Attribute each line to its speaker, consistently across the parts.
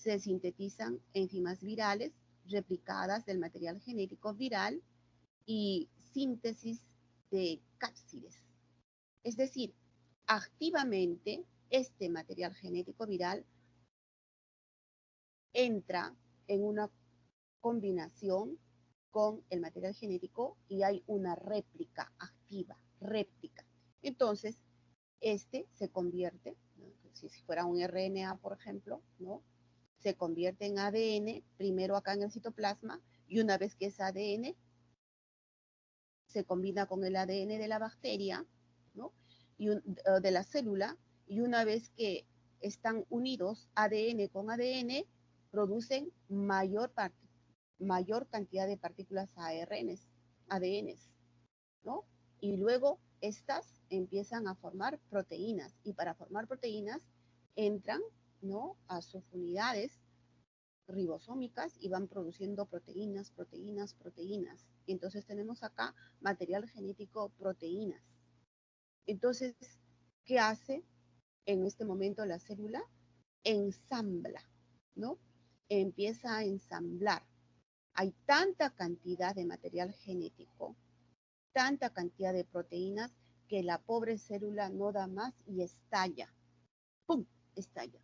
Speaker 1: se sintetizan enzimas virales replicadas del material genético viral y síntesis de cápsides. Es decir, activamente este material genético viral entra en una combinación con el material genético y hay una réplica activa, réplica. Entonces, este se convierte, ¿no? Si fuera un RNA, por ejemplo, ¿no? Se convierte en ADN, primero acá en el citoplasma, y una vez que es ADN, se combina con el ADN de la bacteria, ¿no? De la célula, y una vez que están unidos ADN con ADN, producen mayor cantidad de partículas ADNs, ¿no? Y luego estas empiezan a formar proteínas, y para formar proteínas entran, ¿no?, a subunidades ribosómicas y van produciendo proteínas. Entonces tenemos acá material genético proteínas. Entonces, ¿qué hace en este momento la célula? Ensambla, ¿no? Empieza a ensamblar. Hay tanta cantidad de material genético, tanta cantidad de proteínas, que la pobre célula no da más y estalla. ¡Pum! Estalla,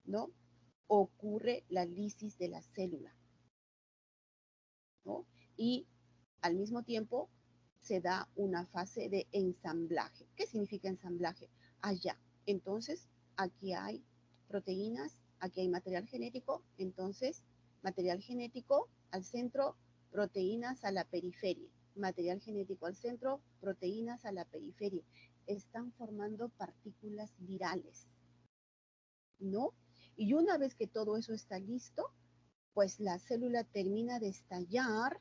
Speaker 1: ¿no? Ocurre la lisis de la célula, ¿no? Y al mismo tiempo se da una fase de ensamblaje. ¿Qué significa ensamblaje? Allá. Entonces, aquí hay proteínas, aquí hay material genético, entonces material genético al centro, proteínas a la periferia. Material genético al centro, proteínas a la periferia. Están formando partículas virales, ¿no? Y una vez que todo eso está listo, pues la célula termina de estallar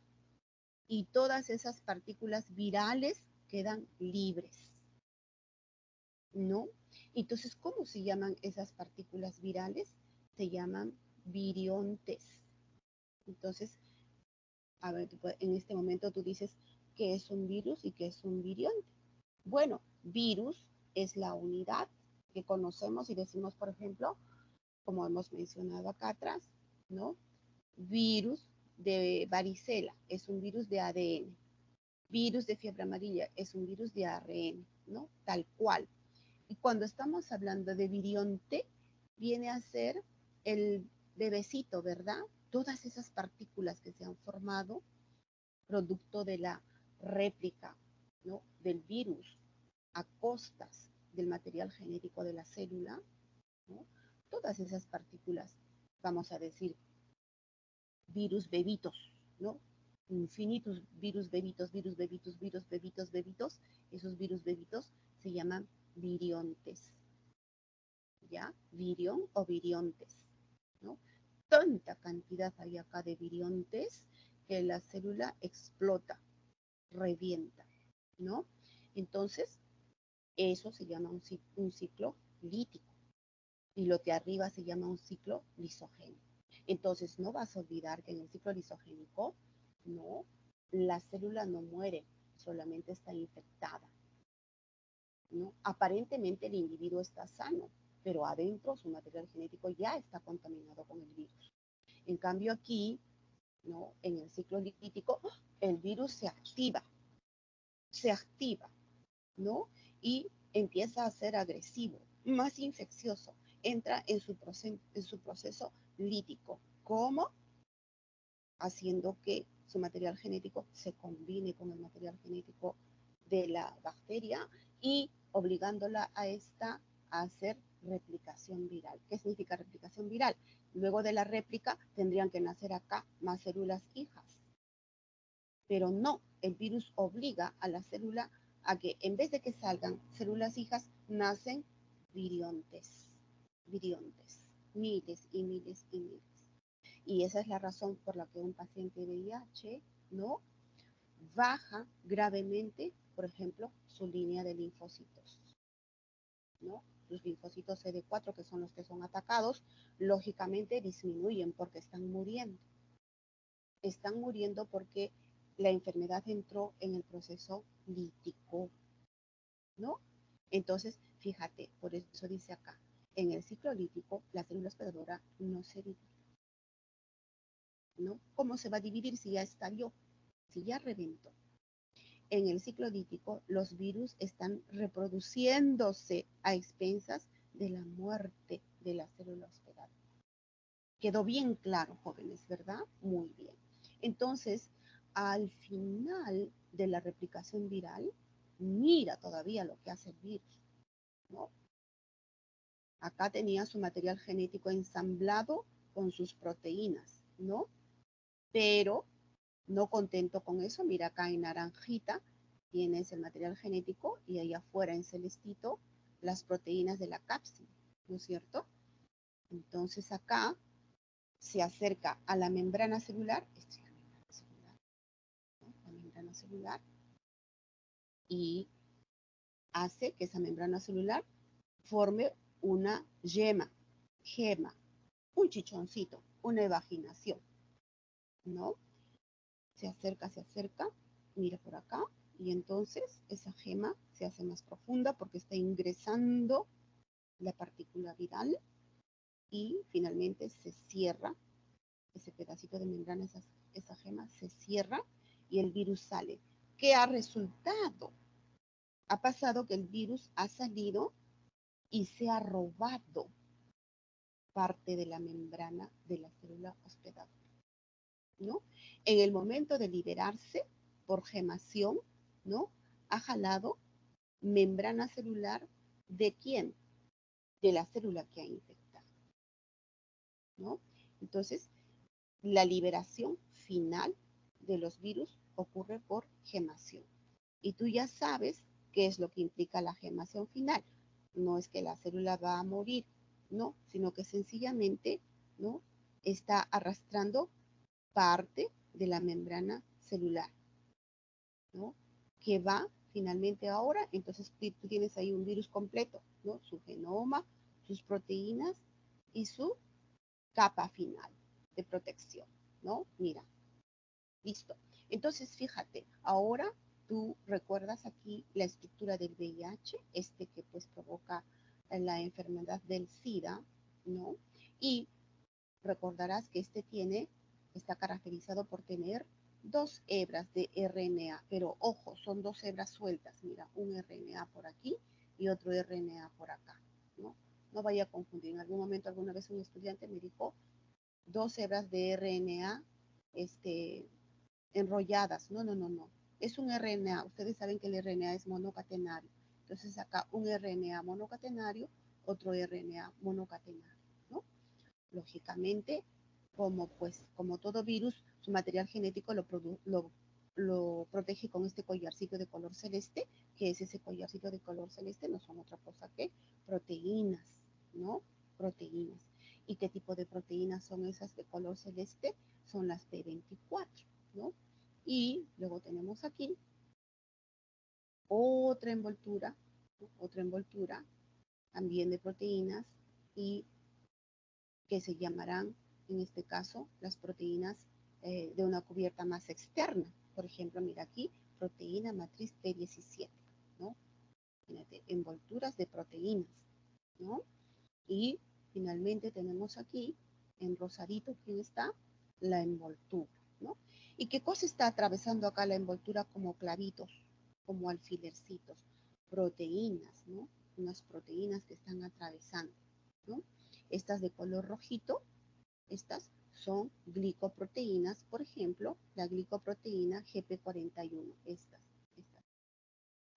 Speaker 1: y todas esas partículas virales quedan libres, ¿no? Entonces, ¿cómo se llaman esas partículas virales? Se llaman viriontes. Entonces, a ver, en este momento tú dices, ¿qué es un virus y qué es un virionte? Bueno, virus es la unidad que conocemos y decimos, por ejemplo, como hemos mencionado acá atrás, ¿no? Virus de varicela es un virus de ADN. Virus de fiebre amarilla es un virus de ARN, ¿no? Tal cual. Y cuando estamos hablando de virionte, viene a ser el bebecito, ¿verdad? Todas esas partículas que se han formado producto de la réplica, ¿no?, del virus a costas del material genético de la célula, ¿no? Todas esas partículas, vamos a decir, virus bebitos, ¿no? Infinitos virus bebitos, esos virus bebitos se llaman viriontes, ¿ya? Virión o viriontes, ¿no? Tanta cantidad hay acá de viriontes que la célula explota, revienta, ¿no? Entonces, eso se llama un ciclo lítico, y lo que arriba se llama un ciclo lisogénico. Entonces, no vas a olvidar que en el ciclo lisogénico, no, la célula no muere, solamente está infectada, ¿no? Aparentemente el individuo está sano, pero adentro su material genético ya está contaminado con el virus. En cambio aquí, ¿no?, en el ciclo lítico, el virus se activa, ¿no? Y empieza a ser agresivo, más infeccioso, entra en su proceso lítico. ¿Cómo? Haciendo que su material genético se combine con el material genético de la bacteria y obligándola a esta a hacer replicación viral. ¿Qué significa replicación viral? Luego de la réplica tendrían que nacer acá más células hijas. Pero no, el virus obliga a la célula a que en vez de que salgan células hijas, nacen viriontes, miles y miles y miles. Y esa es la razón por la que un paciente de VIH, ¿no?, baja gravemente, por ejemplo, su línea de linfocitos, ¿no? Los linfocitos CD4, que son los que son atacados, lógicamente disminuyen porque están muriendo. Están muriendo porque la enfermedad entró en el proceso lítico, ¿no? Entonces, fíjate, por eso dice acá, en el ciclo lítico, la célula hospedadora no se divide. ¿no? ¿Cómo se va a dividir si ya estalló, si ya reventó? En el ciclo lítico, los virus están reproduciéndose a expensas de la muerte de la célula hospedada. Quedó bien claro, jóvenes, ¿verdad? Muy bien. Entonces, al final de la replicación viral, mira todavía lo que hace el virus, ¿no? Acá tenía su material genético ensamblado con sus proteínas, ¿no? Pero no contento con eso, mira acá en naranjita tienes el material genético y ahí afuera en celestito las proteínas de la cápsula, ¿no es cierto? Entonces acá se acerca a la membrana celular, esta es la membrana celular, ¿no? La membrana celular, y hace que esa membrana celular forme una gema, un chichoncito, una evaginación, ¿no? Se acerca, mira por acá, y entonces esa gema se hace más profunda porque está ingresando la partícula viral y finalmente se cierra ese pedacito de membrana, esa gema se cierra y el virus sale. ¿Qué ha resultado? Ha pasado que el virus ha salido y se ha robado parte de la membrana de la célula hospedada, ¿no? En el momento de liberarse por gemación, ¿no? Ha jalado membrana celular de quién? De la célula que ha infectado, ¿no? Entonces, la liberación final de los virus ocurre por gemación. Y tú ya sabes qué es lo que implica la gemación final. No es que la célula va a morir, no, sino que sencillamente, ¿no? Está arrastrando parte de la membrana celular, ¿no? Que va finalmente ahora, entonces tú tienes ahí un virus completo, ¿no? Su genoma, sus proteínas y su capa final de protección, ¿no? Mira, listo. Entonces, fíjate, ahora tú recuerdas aquí la estructura del VIH, que pues provoca la enfermedad del SIDA, ¿no? Y recordarás que está caracterizado por tener dos hebras de RNA, pero ojo, son dos hebras sueltas, mira, un RNA por aquí y otro RNA por acá, ¿no? No vaya a confundir, en algún momento, alguna vez un estudiante me dijo dos hebras de RNA, enrolladas, no, no, no, no, es un RNA, ustedes saben que el RNA es monocatenario, entonces acá un RNA monocatenario, otro RNA monocatenario, ¿no? Lógicamente, como todo virus, su material genético lo protege con este collarcito de color celeste, que es ese collarcito de color celeste, no son otra cosa que proteínas, ¿no? Proteínas. ¿Y qué tipo de proteínas son esas de color celeste? Son las P24, ¿no? Y luego tenemos aquí otra envoltura, ¿no? Otra envoltura también de proteínas y que se llamarán, en este caso, las proteínas de una cubierta más externa. Por ejemplo, mira aquí, proteína matriz P17, ¿no? Fíjate, envolturas de proteínas, ¿no? Y finalmente tenemos aquí, en rosadito, ¿quién está? La envoltura, ¿no? ¿Y qué cosa está atravesando acá la envoltura como clavitos, como alfilercitos? Proteínas, ¿no? Unas proteínas que están atravesando, ¿no? Estas de color rojito, estas son glicoproteínas, por ejemplo, la glicoproteína GP41, estas.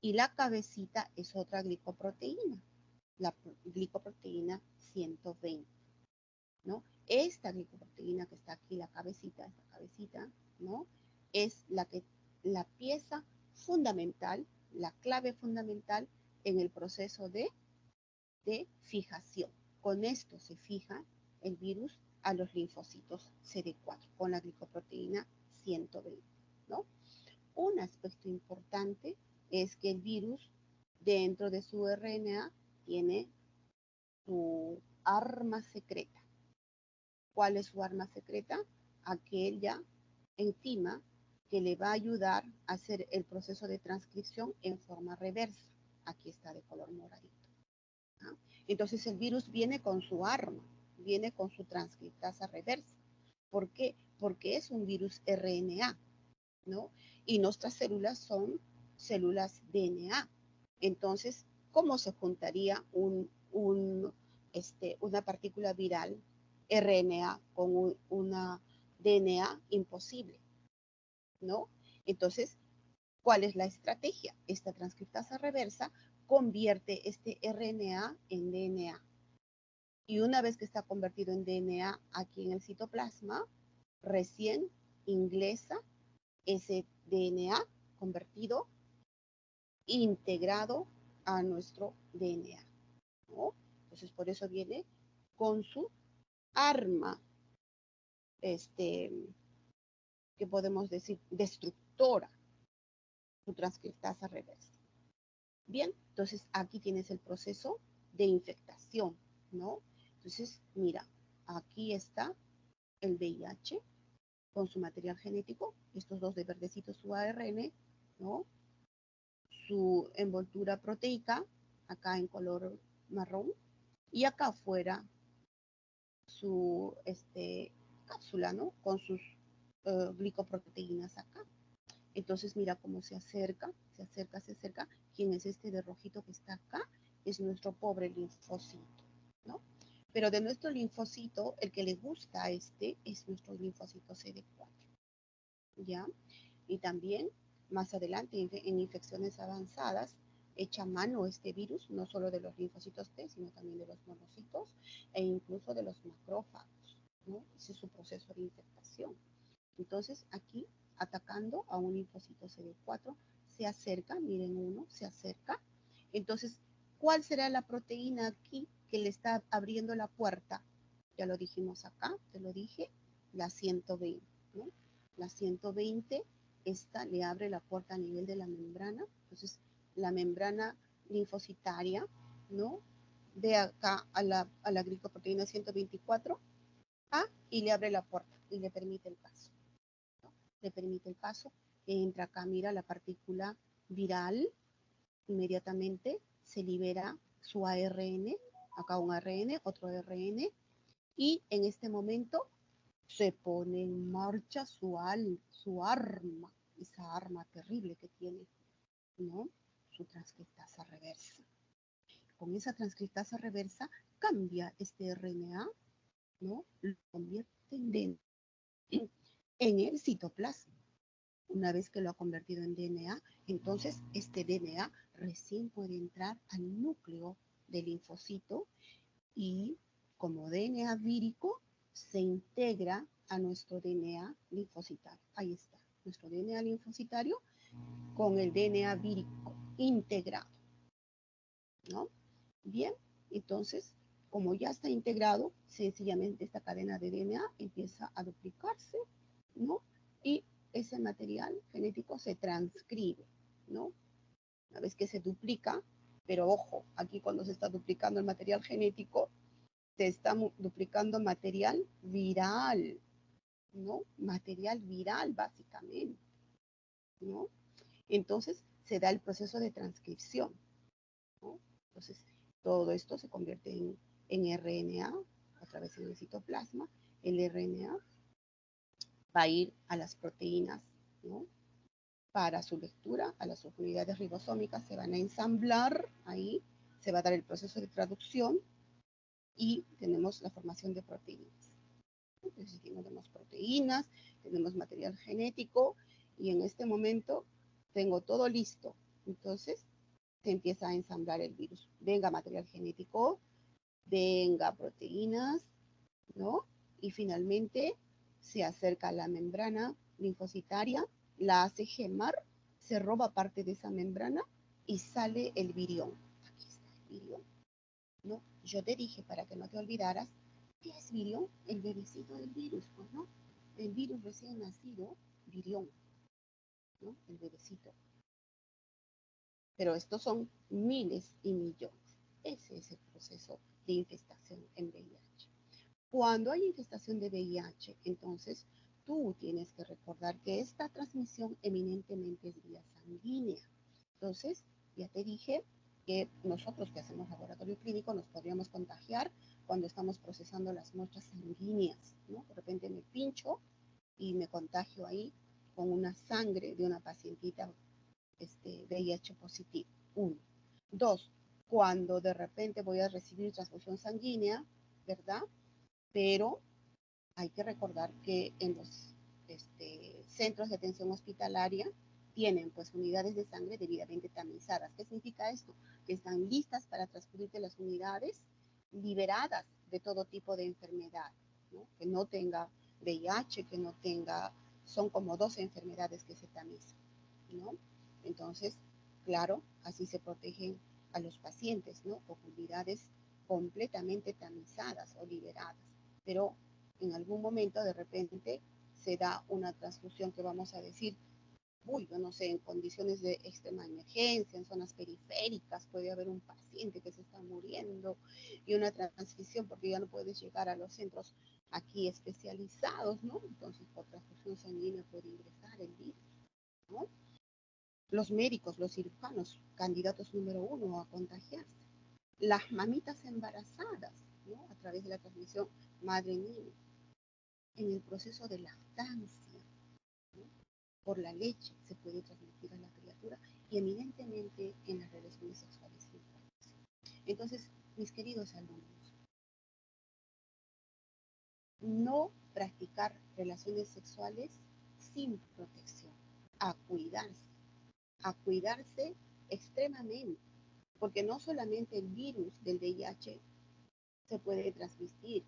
Speaker 1: Y la cabecita es otra glicoproteína, la glicoproteína 120, ¿no? Esta glicoproteína que está aquí, esta cabecita, ¿no? Es la pieza fundamental, la clave fundamental en el proceso de fijación. Con esto se fija el virus a los linfocitos CD4 con la glicoproteína 120, ¿no? Un aspecto importante es que el virus dentro de su RNA tiene su arma secreta. ¿Cuál es su arma secreta? Aquella enzima que le va a ayudar a hacer el proceso de transcripción en forma reversa. Aquí está de color moradito. ¿Ah? Entonces el virus viene con su arma, viene con su transcriptasa reversa. ¿Por qué? Porque es un virus RNA, ¿no? Y nuestras células son células DNA. Entonces, ¿cómo se juntaría una partícula viral RNA con una DNA? Imposible, ¿no? Entonces, ¿cuál es la estrategia? Esta transcriptasa reversa convierte este RNA en DNA. Y una vez que está convertido en DNA aquí en el citoplasma, recién ingresa ese DNA convertido, integrado a nuestro DNA, ¿no? Entonces, por eso viene con su arma, que podemos decir, destructora, su transcriptasa reversa. Bien, entonces aquí tienes el proceso de infectación, ¿no? Entonces, mira, aquí está el VIH con su material genético, estos dos de verdecitos su ARN, ¿no? Su envoltura proteica, acá en color marrón, y acá afuera su cápsula, ¿no? Con sus glicoproteínas acá. Entonces mira cómo se acerca, se acerca, se acerca. ¿Quién es este de rojito que está acá? Es nuestro pobre linfocito, ¿no? Pero de nuestro linfocito, el que le gusta a este es nuestro linfocito CD4, ¿ya? Y también más adelante en infecciones avanzadas echa mano este virus, no solo de los linfocitos T, sino también de los monocitos e incluso de los macrófagos, ¿no? Ese es su proceso de infectación. Entonces aquí, atacando a un linfocito CD4, se acerca, miren uno, se acerca. Entonces, ¿cuál será la proteína aquí que le está abriendo la puerta? Ya lo dijimos acá, te lo dije, la 120, ¿no? La 120, esta le abre la puerta a nivel de la membrana. Entonces, la membrana linfocitaria, ¿no? Ve acá a la glicoproteína 124, y le abre la puerta y le permite el paso, ¿no? Le permite el paso, entra acá, mira la partícula viral, inmediatamente se libera su ARN, acá un ARN, otro ARN, y en este momento se pone en marcha su arma, esa arma terrible que tiene, ¿no? Su transcriptasa reversa. Con esa transcriptasa reversa cambia este RNA, ¿no? Lo convierte en el citoplasma. Una vez que lo ha convertido en DNA, entonces este DNA recién puede entrar al núcleo del linfocito y como DNA vírico se integra a nuestro DNA linfocitario. Ahí está, nuestro DNA linfocitario con el DNA vírico integrado, ¿no? Bien, entonces, como ya está integrado, sencillamente esta cadena de DNA empieza a duplicarse, ¿no? Y ese material genético se transcribe, ¿no? Una vez que se duplica, pero ojo, aquí cuando se está duplicando el material genético, se está duplicando material viral, ¿no? Material viral, básicamente, ¿no? Entonces, se da el proceso de transcripción, ¿no? Entonces, todo esto se convierte en RNA a través del citoplasma. El RNA va a ir a las proteínas, ¿no? Para su lectura, a las unidades ribosómicas se van a ensamblar ahí, se va a dar el proceso de traducción y tenemos la formación de proteínas. Entonces, tenemos proteínas, tenemos material genético y en este momento tengo todo listo. Entonces, se empieza a ensamblar el virus. Venga material genético, venga proteínas, ¿no? Y finalmente se acerca a la membrana linfocitaria, la hace gemar, se roba parte de esa membrana y sale el virión. Aquí está el virión, ¿no? Yo te dije para que no te olvidaras, ¿qué es virión? El bebecito del virus, pues, ¿no? El virus recién nacido, virión, ¿no? El bebecito. Pero estos son miles y millones. Ese es el proceso de infestación en VIH. Cuando hay infestación de VIH, entonces tú tienes que recordar que esta transmisión eminentemente es vía sanguínea. Entonces, ya te dije que nosotros que hacemos laboratorio clínico nos podríamos contagiar cuando estamos procesando las muestras sanguíneas, ¿no? De repente me pincho y me contagio ahí con una sangre de una pacientita VIH positivo. Uno. Dos, cuando de repente voy a recibir transfusión sanguínea, ¿verdad? Pero hay que recordar que en los centros de atención hospitalaria tienen pues unidades de sangre debidamente tamizadas. ¿Qué significa esto? Que están listas para transferirte las unidades liberadas de todo tipo de enfermedad, ¿no? Que no tenga VIH, que no tenga, son como 12 enfermedades que se tamizan, ¿no? Entonces, claro, así se protegen a los pacientes, ¿no? Con unidades completamente tamizadas o liberadas. Pero en algún momento de repente se da una transfusión que vamos a decir, uy, yo no sé, en condiciones de extrema emergencia, en zonas periféricas, puede haber un paciente que se está muriendo y una transfusión porque ya no puedes llegar a los centros aquí especializados, ¿no? Entonces, por transfusión sanguínea puede ingresar el virus, ¿no? Los médicos, los cirujanos, candidatos número uno a contagiarse. Las mamitas embarazadas, ¿no? A través de la transmisión madre-niño. En el proceso de lactancia, ¿no? Por la leche se puede transmitir a la criatura y evidentemente en las relaciones sexuales. Entonces, mis queridos alumnos, no practicar relaciones sexuales sin protección, a cuidarse extremadamente, porque no solamente el virus del VIH se puede transmitir,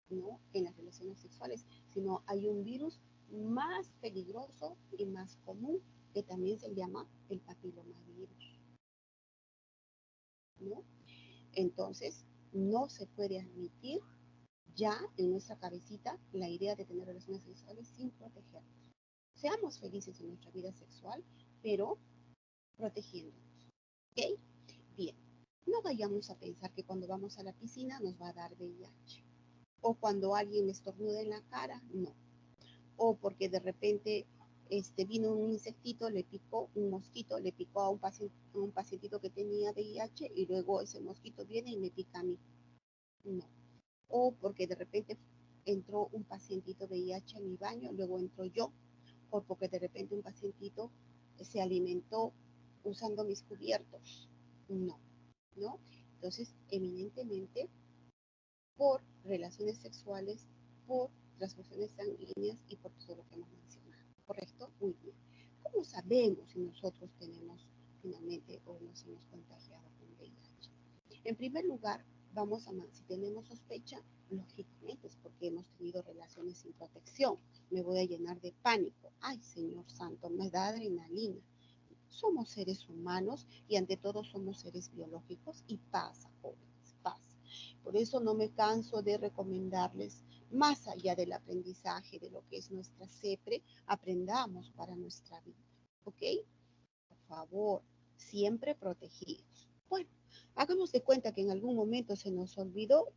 Speaker 1: ¿no? En las relaciones sexuales, sino hay un virus más peligroso y más común que también se llama el papilomavirus, ¿no? Entonces, no se puede admitir ya en nuestra cabecita la idea de tener relaciones sexuales sin protegernos. Seamos felices en nuestra vida sexual, pero protegiéndonos, ¿ok? Bien, no vayamos a pensar que cuando vamos a la piscina nos va a dar VIH. O cuando alguien me estornuda en la cara, no. O porque de repente vino un insectito, le picó, un mosquito, le picó a un pacientito que tenía VIH y luego ese mosquito viene y me pica a mí. No. O porque de repente entró un pacientito VIH en mi baño, luego entro yo. O porque de repente un pacientito se alimentó usando mis cubiertos. No, ¿no? Entonces, eminentemente por relaciones sexuales, por transfusiones sanguíneas y por todo lo que hemos mencionado. ¿Correcto? Muy bien. ¿Cómo sabemos si nosotros tenemos finalmente o nos hemos contagiado con VIH? En primer lugar, si tenemos sospecha, lógicamente es porque hemos tenido relaciones sin protección. Me voy a llenar de pánico. Ay, Señor Santo, me da adrenalina. Somos seres humanos y ante todo somos seres biológicos y pasa, jóvenes, pasa. Por eso no me canso de recomendarles, más allá del aprendizaje de lo que es nuestra CEPRE, aprendamos para nuestra vida, ¿ok? Por favor, siempre protegidos. Bueno, hagamos de cuenta que en algún momento se nos olvidó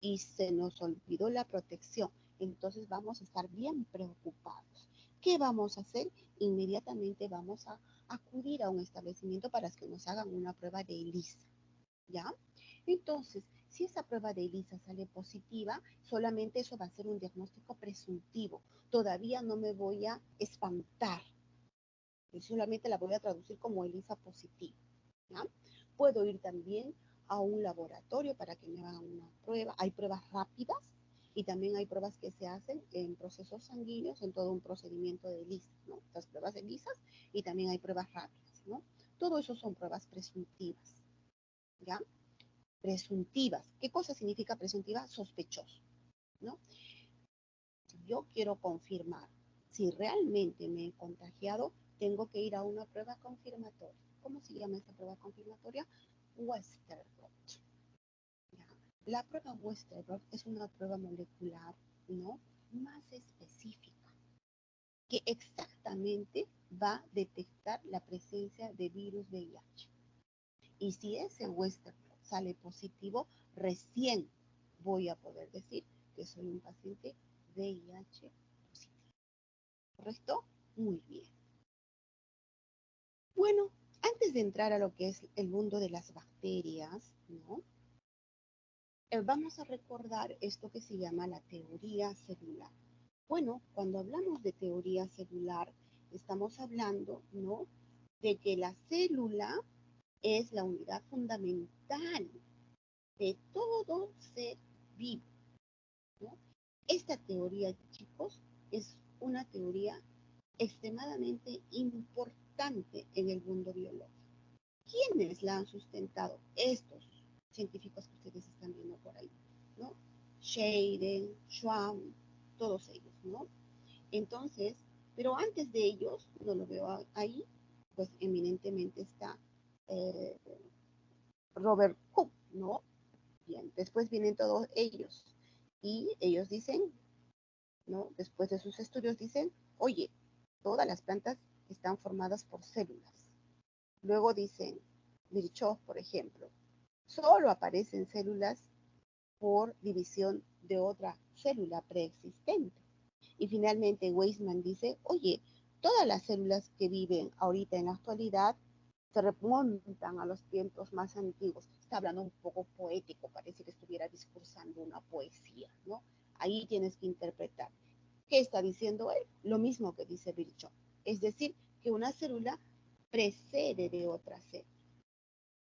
Speaker 1: y se nos olvidó la protección. Entonces vamos a estar bien preocupados. ¿Qué vamos a hacer? Inmediatamente vamos a acudir a un establecimiento para que nos hagan una prueba de ELISA, ¿ya? Entonces, si esa prueba de ELISA sale positiva, solamente eso va a ser un diagnóstico presuntivo. Todavía no me voy a espantar. Solamente la voy a traducir como ELISA positiva, ¿ya? Puedo ir también a un laboratorio para que me hagan una prueba. Hay pruebas rápidas y también hay pruebas que se hacen en procesos sanguíneos, en todo un procedimiento de ELISA, ¿no? Las pruebas de ELISA y también hay pruebas rápidas, ¿no? Todo eso son pruebas presuntivas, ¿ya? Presuntivas. ¿Qué cosa significa presuntiva? Sospechoso, ¿no? Si yo quiero confirmar si realmente me he contagiado, tengo que ir a una prueba confirmatoria. ¿Cómo se llama esta prueba confirmatoria? Westerblot. La prueba Westerblot es una prueba molecular, ¿no? Más específica, que exactamente va a detectar la presencia de virus VIH. Y si ese Westerblot sale positivo, recién voy a poder decir que soy un paciente VIH positivo. ¿Correcto? Muy bien. Bueno, antes de entrar a lo que es el mundo de las bacterias, ¿no? Vamos a recordar esto que se llama la teoría celular. Bueno, cuando hablamos de teoría celular, estamos hablando, ¿no?, de que la célula es la unidad fundamental de todo ser vivo, ¿no? Esta teoría, chicos, es una teoría extremadamente importante en el mundo biológico. ¿Quiénes la han sustentado? Estos científicos que ustedes están viendo por ahí, ¿no? Scheiden, Schwann, todos ellos, ¿no? Entonces, pero antes de ellos, no lo veo ahí, pues eminentemente está eh, Robert Koch, ¿no? Bien, después vienen todos ellos y ellos dicen, ¿no? Después de sus estudios dicen, oye, todas las plantas están formadas por células. Luego dicen, Virchow, por ejemplo, solo aparecen células por división de otra célula preexistente. Y finalmente Weismann dice, oye, todas las células que viven ahorita en la actualidad se remontan a los tiempos más antiguos. Está hablando un poco poético, parece que estuviera discursando una poesía, ¿no? Ahí tienes que interpretar. ¿Qué está diciendo él? Lo mismo que dice Virchow. Es decir, que una célula precede de otra célula,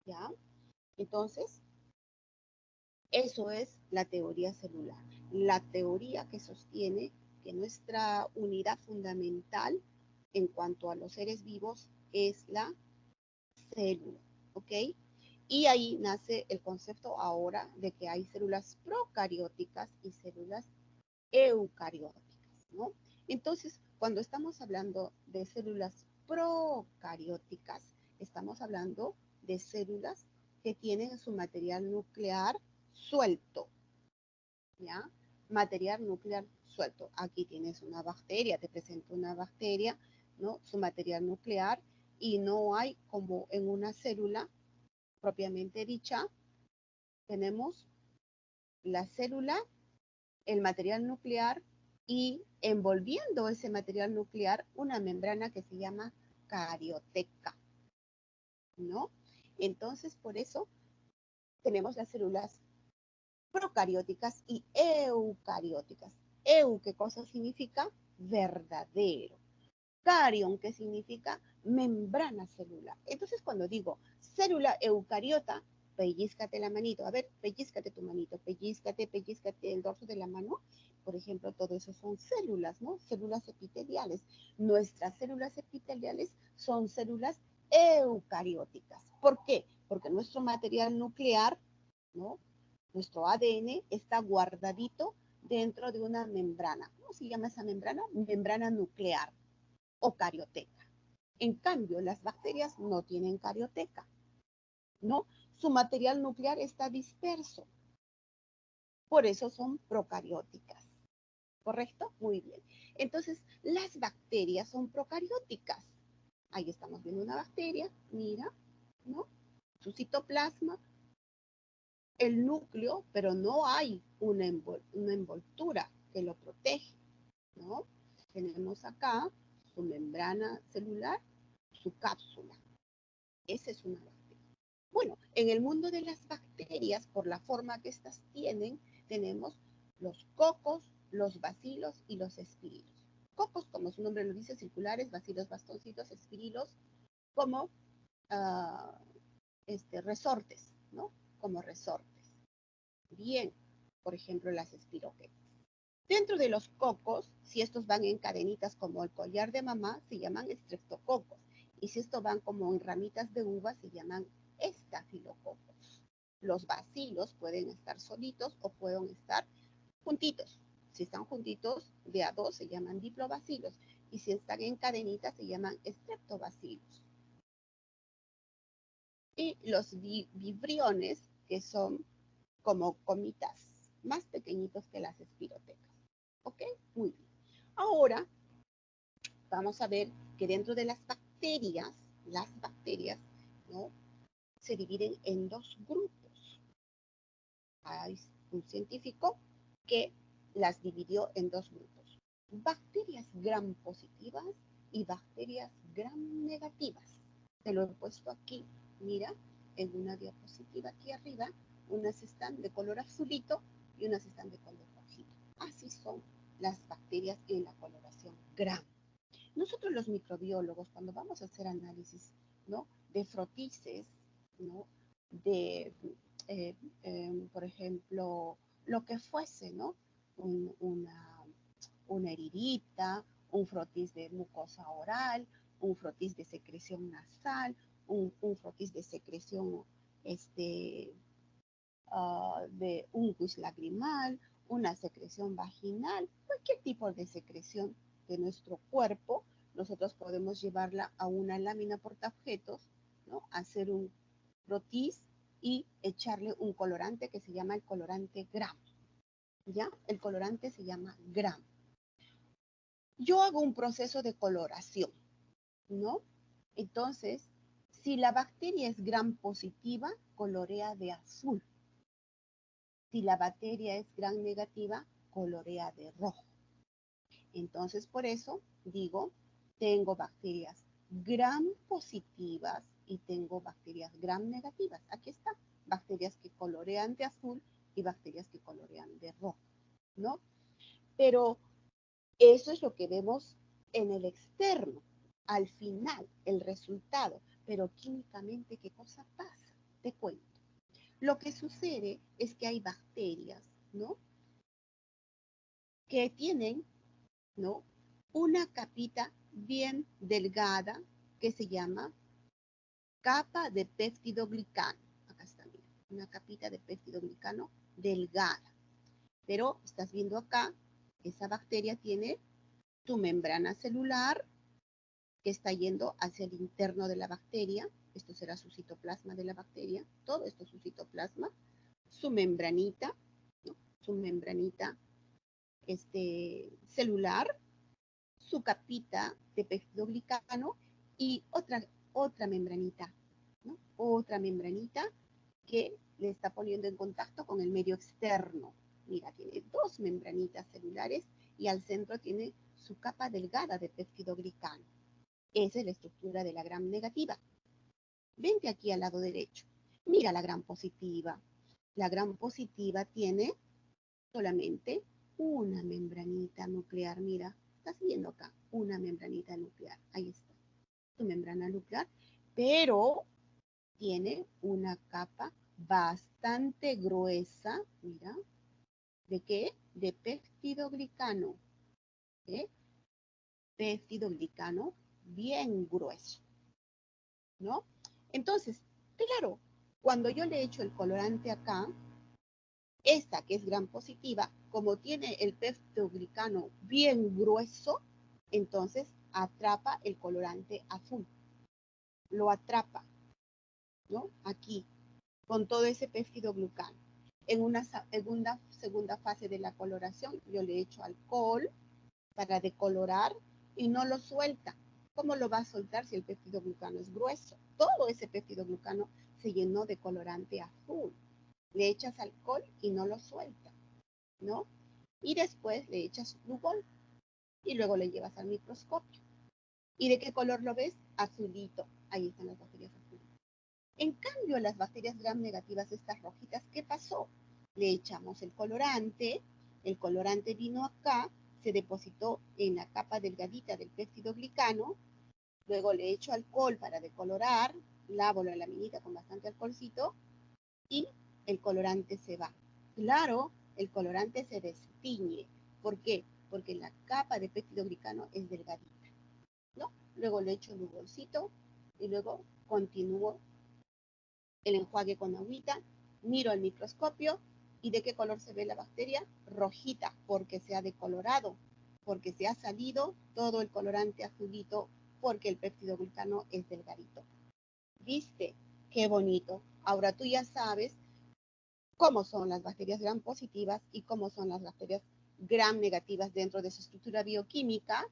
Speaker 1: ¿ya? Entonces, eso es la teoría celular, la teoría que sostiene que nuestra unidad fundamental en cuanto a los seres vivos es la célula, ¿ok? Y ahí nace el concepto ahora de que hay células procarióticas y células eucarióticas, ¿no? Entonces, cuando estamos hablando de células procarióticas, estamos hablando de células que tienen su material nuclear suelto, ¿ya? Material nuclear suelto. Aquí tienes una bacteria, te presento una bacteria, ¿no? Su material nuclear, y no hay como en una célula propiamente dicha, tenemos la célula, el material nuclear y envolviendo ese material nuclear una membrana que se llama carioteca, ¿no? Entonces, por eso tenemos las células procarióticas y eucarióticas. ¿Qué cosa significa? Verdadero. Carión, que significa membrana celular. Entonces, cuando digo célula eucariota, pellizcate la manito. A ver, pellizcate tu manito, pellizcate el dorso de la mano. Por ejemplo, todo eso son células, ¿no? Células epiteliales. Nuestras células epiteliales son células eucarióticas. ¿Por qué? Porque nuestro material nuclear, ¿no? Nuestro ADN está guardadito dentro de una membrana. ¿Cómo se llama esa membrana? Membrana nuclear o carioteca. En cambio, las bacterias no tienen carioteca, ¿no? Su material nuclear está disperso. Por eso son procarióticas. ¿Correcto? Muy bien. Entonces, las bacterias son procarióticas. Ahí estamos viendo una bacteria, mira, ¿no? Su citoplasma, el núcleo, pero no hay una envoltura que lo protege, ¿no? Tenemos acá su membrana celular, su cápsula. Esa es una bacteria. Bueno, en el mundo de las bacterias, por la forma que estas tienen, tenemos los cocos, los bacilos y los espirilos. Cocos, como su nombre lo dice, circulares, bacilos, bastoncitos, espirilos, como resortes, ¿no? Como resortes. Bien, por ejemplo, las espiroquetas. Dentro de los cocos, si estos van en cadenitas como el collar de mamá, se llaman estreptococos. Y si estos van como en ramitas de uva, se llaman estafilococos. Los bacilos pueden estar solitos o pueden estar juntitos. Si están juntitos de a dos, se llaman diplobacilos. Y si están en cadenitas, se llaman estreptobacilos. Y los vibriones, que son como comitas más pequeñitos que las espirotecas. ¿Ok? Muy bien. Ahora vamos a ver que dentro de las bacterias, ¿no? Se dividen en dos grupos. Hay un científico que las dividió en dos grupos. Bacterias gram positivas y bacterias gram negativas. Te lo he puesto aquí, mira, en una diapositiva aquí arriba, Unas están de color azulito y unas están de color rojito. Así son las bacterias en la coloración Gram. Nosotros los microbiólogos, cuando vamos a hacer análisis, ¿no?, de frotices, ¿no?, de, por ejemplo, lo que fuese, ¿no?, una heridita, un frotis de mucosa oral, un frotis de secreción nasal, un frotis de secreción de un pus lagrimal, una secreción vaginal, cualquier tipo de secreción de nuestro cuerpo, nosotros podemos llevarla a una lámina portaobjetos, ¿no?, hacer un frotis y echarle un colorante que se llama el colorante Gram. ¿Ya? El colorante se llama Gram. Yo hago un proceso de coloración, ¿no? Entonces, si la bacteria es Gram positiva, colorea de azul. Si la bacteria es Gram negativa, colorea de rojo. Entonces, por eso digo, tengo bacterias Gram positivas y tengo bacterias Gram negativas. Aquí está, bacterias que colorean de azul y bacterias que colorean de rojo, ¿no? Pero eso es lo que vemos en el externo. Al final, el resultado. Pero químicamente, ¿qué cosa pasa? Te cuento. Lo que sucede es que hay bacterias, ¿no?, que tienen, ¿no?, una capita bien delgada que se llama capa de peptidoglicano. Acá está, mira, una capita de peptidoglicano delgada. Pero estás viendo acá, esa bacteria tiene tu membrana celular que está yendo hacia el interno de la bacteria. Esto será su citoplasma de la bacteria. Todo esto es su citoplasma. Su membranita, ¿no?, su membranita celular, su capita de peptidoglicano y otra membranita, ¿no?, otra membranita que le está poniendo en contacto con el medio externo. Mira, tiene dos membranitas celulares y al centro tiene su capa delgada de peptidoglicano. Esa es la estructura de la Gram negativa. Vente aquí al lado derecho. Mira la Gram positiva. La Gram positiva tiene solamente una membranita nuclear. Mira, estás viendo acá una membranita nuclear. Ahí está, tu membrana nuclear, pero tiene una capa bastante gruesa. Mira, ¿de qué? De peptidoglicano. ¿Eh? Peptidoglicano bien grueso, ¿no? Entonces, claro, cuando yo le echo el colorante acá, esta que es Gram positiva, como tiene el peptidoglicano bien grueso, entonces atrapa el colorante azul. Lo atrapa, ¿no? Aquí, con todo ese peptidoglicano. En una segunda fase de la coloración, yo le echo alcohol para decolorar y no lo suelta. ¿Cómo lo va a soltar si el peptidoglicano es grueso? Todo ese peptidoglicano se llenó de colorante azul. Le echas alcohol y no lo suelta, ¿no? Y después le echas Lugol y luego le llevas al microscopio. ¿Y de qué color lo ves? Azulito. Ahí están las bacterias azulitas. En cambio, las bacterias Gram negativas, estas rojitas, ¿qué pasó? Le echamos el colorante vino acá, se depositó en la capa delgadita del peptidoglicano, luego le echo alcohol para decolorar, lavo la laminita con bastante alcoholcito y el colorante se va. Claro, el colorante se destiñe. ¿Por qué? Porque la capa de peptidoglicano es delgadita, ¿no? Luego le echo el Lugolcito y luego continúo el enjuague con agüita, miro al microscopio y ¿de qué color se ve la bacteria? Rojita, porque se ha decolorado, porque se ha salido todo el colorante azulito, porque el peptidoglicano es delgadito. ¿Viste? Qué bonito. Ahora tú ya sabes cómo son las bacterias Gram positivas y cómo son las bacterias Gram negativas dentro de su estructura bioquímica,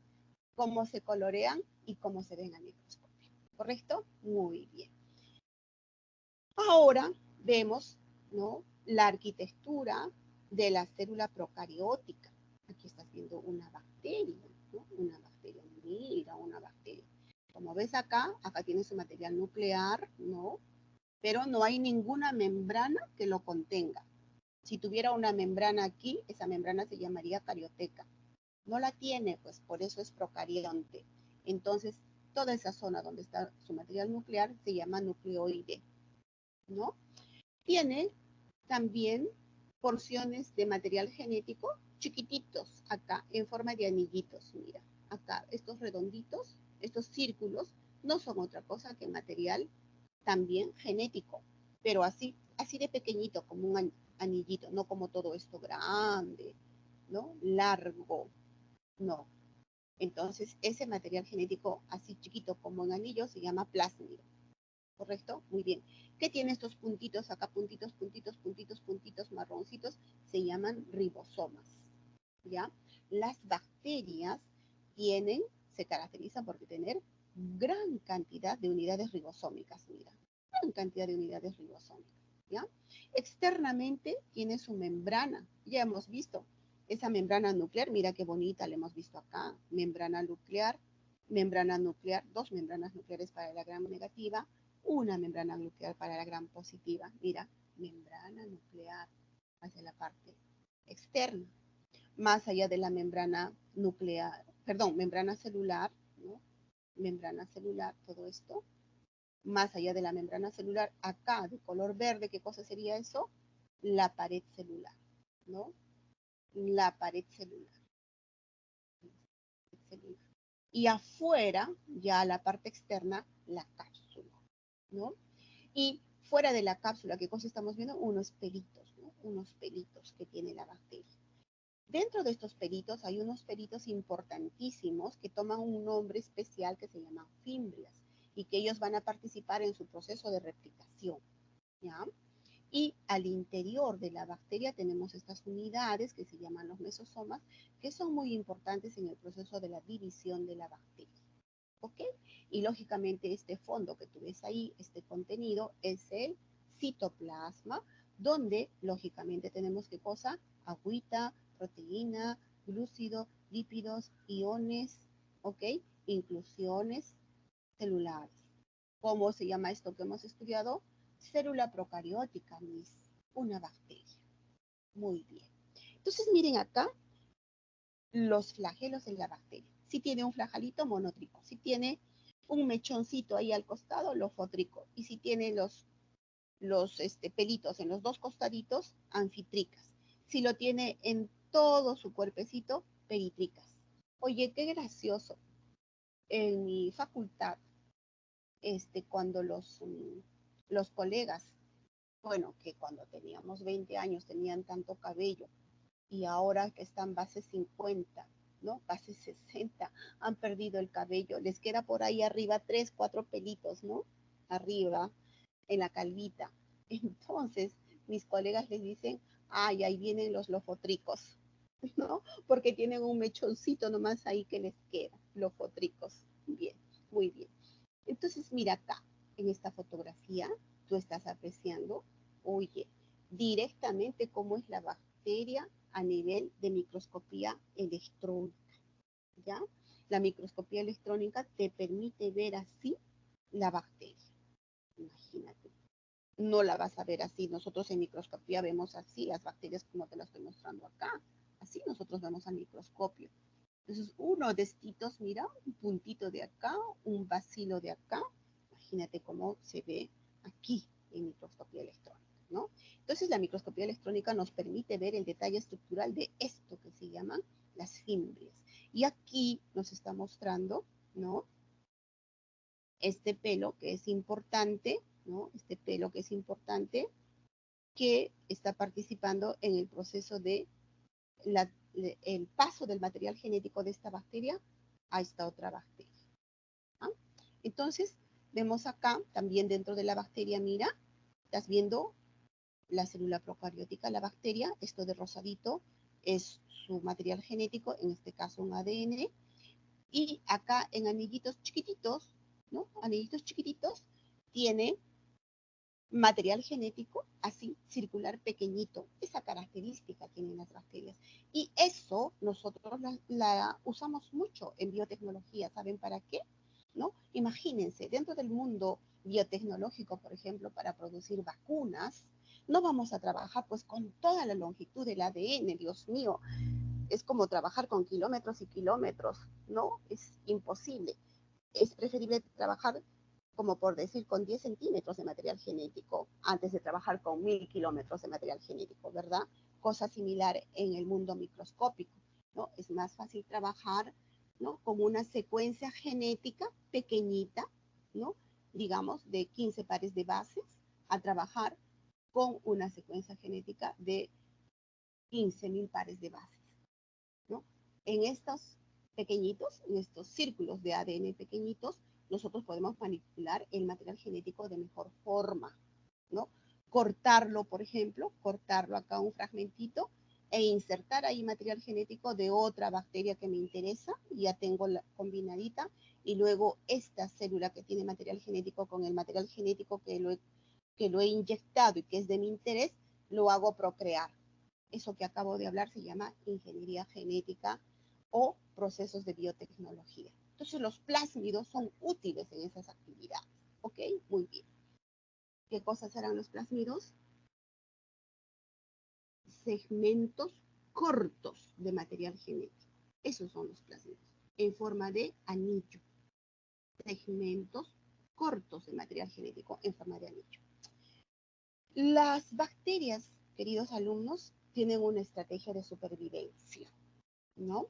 Speaker 1: cómo se colorean y cómo se ven al microscopio. ¿Correcto? Muy bien. Ahora vemos, ¿no?, la arquitectura de la célula procariótica. Aquí estás viendo una bacteria, ¿no? Una bacteria, mira, una bacteria. Como ves acá, acá tiene su material nuclear, ¿no? pero no hay ninguna membrana que lo contenga. Si tuviera una membrana aquí, esa membrana se llamaría carioteca. No la tiene, pues por eso es procarionte. Entonces, toda esa zona donde está su material nuclear se llama nucleoide, ¿no? Tiene también porciones de material genético chiquititos acá, en forma de anillitos, mira. Acá, estos redonditos, estos círculos, no son otra cosa que material también genético, pero así de pequeñito, como un anillito, no como todo esto grande, ¿no? Largo, no. Entonces, ese material genético así chiquito como un anillo se llama plásmido, ¿correcto? Muy bien. ¿Qué tiene estos puntitos acá? Puntitos, puntitos, puntitos, puntitos marroncitos, se llaman ribosomas, ¿ya? Las bacterias se caracterizan por tener gran cantidad de unidades ribosómicas, mira, gran cantidad de unidades ribosómicas, ¿ya? Externamente tiene su membrana, ya hemos visto, esa membrana nuclear, mira qué bonita, la hemos visto acá, membrana nuclear, dos membranas nucleares para la gram negativa, una membrana nuclear para la gram positiva, mira, membrana nuclear hacia la parte externa, más allá de la membrana nuclear, perdón, membrana celular, ¿no? Membrana celular, todo esto, más allá de la membrana celular, acá de color verde, ¿qué cosa sería eso? La pared celular, ¿no? La pared celular. Y afuera, ya la parte externa, la cápsula, ¿no? Y fuera de la cápsula, ¿qué cosa estamos viendo? Unos pelitos, ¿no? Unos pelitos que tiene la bacteria. Dentro de estos pelitos hay unos pelitos importantísimos que toman un nombre especial que se llaman fimbrias y que ellos van a participar en su proceso de replicación, ¿ya? Y al interior de la bacteria tenemos estas unidades que se llaman los mesosomas, que son muy importantes en el proceso de la división de la bacteria, ¿ok? Y lógicamente este fondo que tú ves ahí, este contenido, es el citoplasma, donde lógicamente tenemos qué cosa, agüita, proteína, glúcido, lípidos, iones, ¿ok? Inclusiones celulares. ¿Cómo se llama esto que hemos estudiado? Célula procariótica, Miss, una bacteria. Muy bien. Entonces miren acá los flagelos de la bacteria. Si tiene un flagelito, monotrico. Si tiene un mechoncito ahí al costado, lofotrico. Y si tiene los pelitos en los dos costaditos, anfitricas. Si lo tiene en todo su cuerpecito, peritricas. Oye, qué gracioso. En mi facultad, cuando los colegas, bueno, que cuando teníamos 20 años tenían tanto cabello y ahora que están base 50, ¿no? Base 60, han perdido el cabello, les queda por ahí arriba 3, 4 pelitos, ¿no? Arriba, en la calvita. Entonces, mis colegas les dicen, ay, ahí vienen los lofotricos, ¿no? Porque tienen un mechoncito nomás ahí que les queda, lofotricos. Bien, muy bien. Entonces, mira acá, en esta fotografía, tú estás apreciando, oye, directamente cómo es la bacteria a nivel de microscopía electrónica, ¿ya? La microscopía electrónica te permite ver así la bacteria, imagínate. No la vas a ver así. Nosotros en microscopía vemos así las bacterias como te las estoy mostrando acá. Así nosotros vemos al microscopio. Entonces, uno de estos, mira, un puntito de acá, un bacilo de acá. Imagínate cómo se ve aquí en microscopía electrónica, ¿no? Entonces, la microscopía electrónica nos permite ver el detalle estructural de esto que se llaman las fimbrias. Y aquí nos está mostrando, ¿no? Este pelo que es importante, ¿no? Este pelo que es importante, que está participando en el proceso de el paso del material genético de esta bacteria a esta otra bacteria. ¿Ah? Entonces, vemos acá, también dentro de la bacteria, mira, estás viendo la célula procariótica, la bacteria, esto de rosadito es su material genético, en este caso un ADN, y acá en anillitos chiquititos, ¿no? Anillitos chiquititos, tiene material genético así, circular pequeñito. Esa característica tienen las bacterias. Y eso nosotros la usamos mucho en biotecnología. ¿Saben para qué? ¿No? Imagínense, dentro del mundo biotecnológico, por ejemplo, para producir vacunas, no vamos a trabajar pues con toda la longitud del ADN, Dios mío, es como trabajar con kilómetros y kilómetros, ¿no? Es imposible. Es preferible trabajar, como por decir, con 10 centímetros de material genético antes de trabajar con 1000 kilómetros de material genético, ¿verdad? Cosa similar en el mundo microscópico, ¿no? Es más fácil trabajar, ¿no? Con una secuencia genética pequeñita, ¿no? Digamos, de 15 pares de bases, a trabajar con una secuencia genética de 15.000 pares de bases, ¿no? En estos pequeñitos, en estos círculos de ADN pequeñitos, nosotros podemos manipular el material genético de mejor forma, ¿no? Cortarlo, por ejemplo, cortarlo acá un fragmentito e insertar ahí material genético de otra bacteria que me interesa, ya tengo la combinadita, y luego esta célula que tiene material genético con el material genético que lo he inyectado y que es de mi interés, lo hago procrear. Eso que acabo de hablar se llama ingeniería genética o procesos de biotecnología. Entonces los plásmidos son útiles en esas actividades. ¿Ok? Muy bien. ¿Qué cosas serán los plásmidos? Segmentos cortos de material genético. Esos son los plásmidos, en forma de anillo. Segmentos cortos de material genético en forma de anillo. Las bacterias, queridos alumnos, tienen una estrategia de supervivencia, ¿no?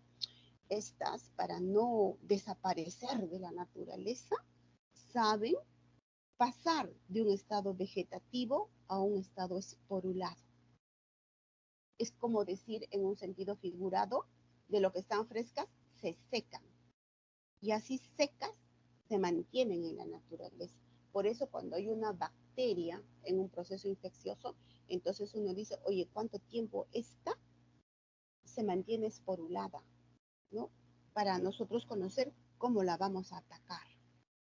Speaker 1: Estas, para no desaparecer de la naturaleza, saben pasar de un estado vegetativo a un estado esporulado. Es como decir, en un sentido figurado, de lo que están frescas, se secan. Y así secas, se mantienen en la naturaleza. Por eso cuando hay una bacteria en un proceso infeccioso, entonces uno dice, oye, ¿cuánto tiempo esta se mantiene esporulada? ¿No? Para nosotros conocer cómo la vamos a atacar.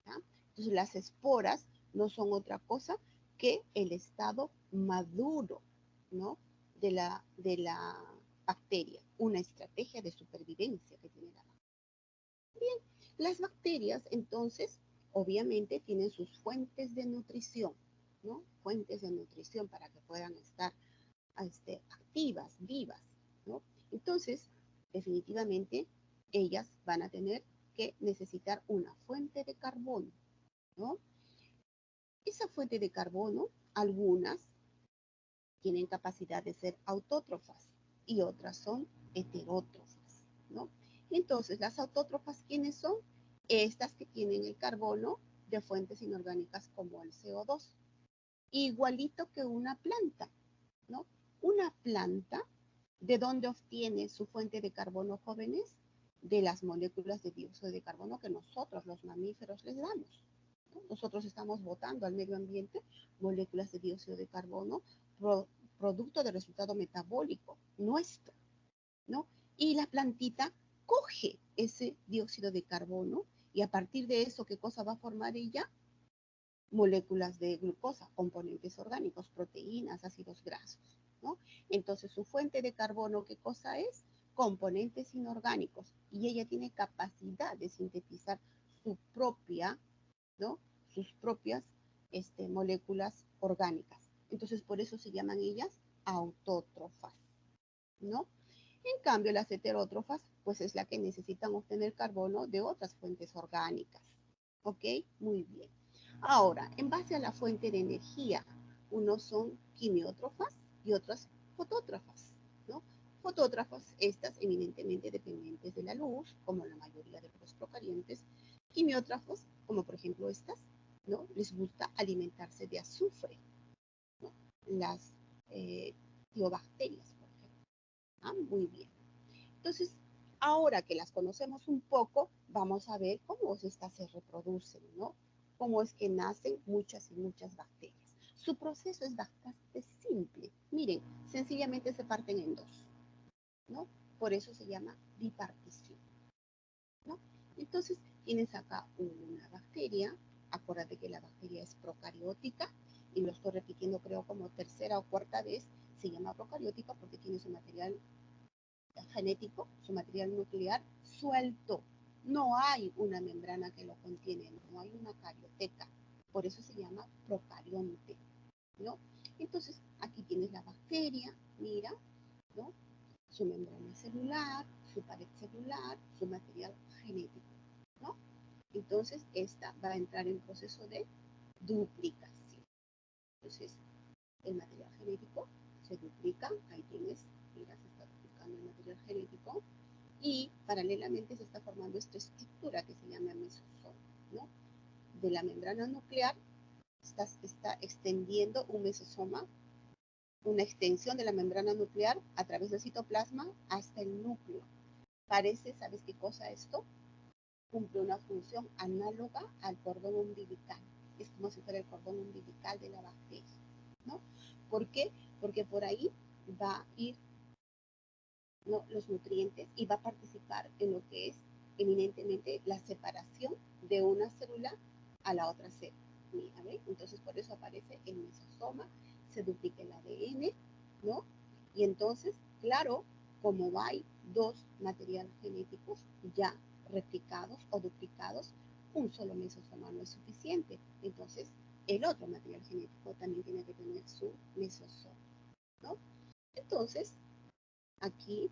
Speaker 1: ¿Ya? Entonces las esporas no son otra cosa que el estado maduro, ¿no? de la bacteria, una estrategia de supervivencia que tiene la bacteria. Bien, las bacterias entonces obviamente tienen sus fuentes de nutrición, ¿no? Fuentes de nutrición para que puedan estar activas, vivas, ¿no? Entonces, definitivamente, ellas van a tener que necesitar una fuente de carbono, ¿no? Esa fuente de carbono, algunas tienen capacidad de ser autótrofas y otras son heterótrofas, ¿no? Entonces, las autótrofas, ¿quiénes son? Estas que tienen el carbono de fuentes inorgánicas como el CO2, igualito que una planta, ¿no? Una planta, ¿de dónde obtiene su fuente de carbono, jóvenes? De las moléculas de dióxido de carbono que nosotros, los mamíferos, les damos, ¿no? Nosotros estamos botando al medio ambiente moléculas de dióxido de carbono, producto del resultado metabólico nuestro, ¿no? Y la plantita coge ese dióxido de carbono y a partir de eso, ¿qué cosa va a formar ella? Moléculas de glucosa, componentes orgánicos, proteínas, ácidos grasos, ¿no? Entonces, su fuente de carbono, ¿qué cosa es? Componentes inorgánicos. Y ella tiene capacidad de sintetizar su propia, ¿no? Sus propias moléculas orgánicas. Entonces, por eso se llaman ellas autótrofas, ¿no? En cambio, las heterótrofas, pues es la que necesitan obtener carbono de otras fuentes orgánicas. ¿Ok? Muy bien. Ahora, en base a la fuente de energía, unos son quimiótrofas y otras fotótrofas, ¿no? Fotótrofas, estas eminentemente dependientes de la luz, como la mayoría de los procariontes. Quimiótrofos, como por ejemplo estas, ¿no? Les gusta alimentarse de azufre, ¿no? Las tiobacterias, por ejemplo. ¿Ah? Muy bien. Entonces, ahora que las conocemos un poco, vamos a ver cómo estas se reproducen, ¿no? Cómo es que nacen muchas y muchas bacterias. Su proceso es bastante simple. Miren, sencillamente se parten en dos, ¿no? Por eso se llama bipartición, ¿no? Entonces, tienes acá una bacteria. Acuérdate que la bacteria es procariótica y lo estoy repitiendo creo como tercera o cuarta vez. Se llama procariótica porque tiene su material genético, su material nuclear suelto. No hay una membrana que lo contiene, no hay una carioteca, Por eso se llama procarionte, ¿no? Entonces, aquí tienes la bacteria, mira, ¿no? Su membrana celular, su pared celular, su material genético, ¿no? Entonces, esta va a entrar en proceso de duplicación. Entonces, el material genético se duplica, ahí tienes, mira, se está duplicando el material genético y paralelamente se está formando esta estructura que se llama mesosoma, ¿no? De la membrana nuclear está extendiendo un mesosoma, una extensión de la membrana nuclear a través del citoplasma hasta el núcleo. Parece, ¿sabes qué cosa es esto? Cumple una función análoga al cordón umbilical. Es como si fuera el cordón umbilical de la bacteria, ¿no? ¿Por qué? Porque por ahí va a ir, ¿no?, los nutrientes y va a participar en lo que es eminentemente la separación de una célula a la otra célula. Mira, ¿ve? Entonces por eso aparece el mesosoma, se duplica el ADN, ¿no? Y entonces, claro, como hay dos materiales genéticos ya replicados o duplicados, un solo mesosoma no es suficiente. Entonces, el otro material genético también tiene que tener su mesosoma, ¿no? Entonces, aquí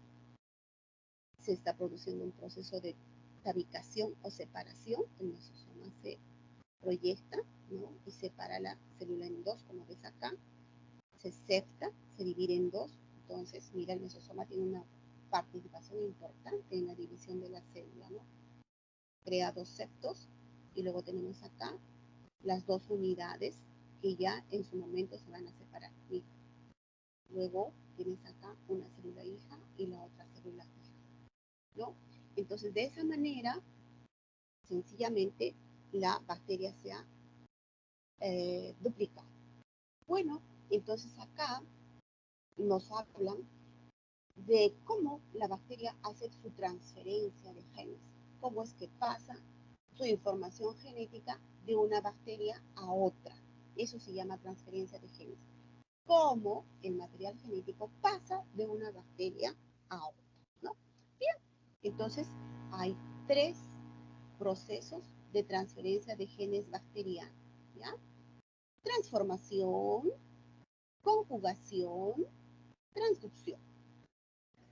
Speaker 1: se está produciendo un proceso de tabicación o separación. El mesosoma se proyecta, ¿no?, y separa la célula en dos, como ves acá. Se septa, se divide en dos. Entonces, mira, el mesosoma tiene una participación importante en la división de la célula, ¿no? Crea dos septos y luego tenemos acá las dos unidades que ya en su momento se van a separar. Mira, luego tienes acá una célula hija y la otra célula hija, ¿no? Entonces, de esa manera, sencillamente, la bacteria se ha duplicado. Bueno, entonces acá nos hablan de cómo la bacteria hace su transferencia de genes, cómo es que pasa su información genética de una bacteria a otra. Eso se llama transferencia de genes. Cómo el material genético pasa de una bacteria a otra, ¿no? Bien, entonces hay tres procesos de transferencia de genes bacterianos, ¿ya? Transformación, conjugación, transducción,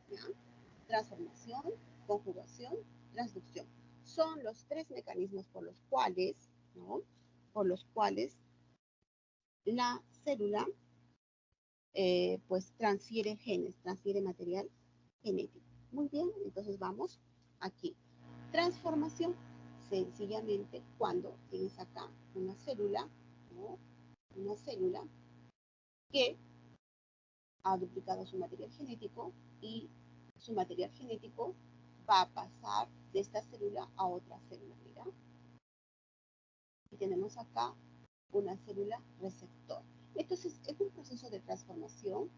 Speaker 1: ¿ya? Transformación, conjugación, transducción. Son los tres mecanismos por los cuales, ¿no?, por los cuales la célula pues transfiere genes, transfiere material genético. Muy bien, entonces vamos aquí. Transformación, sencillamente cuando tienes acá una célula, ¿no?, una célula que ha duplicado su material genético y su material genético va a pasar de esta célula a otra célula. Mira, y tenemos acá una célula receptor. Entonces, en un proceso de transformación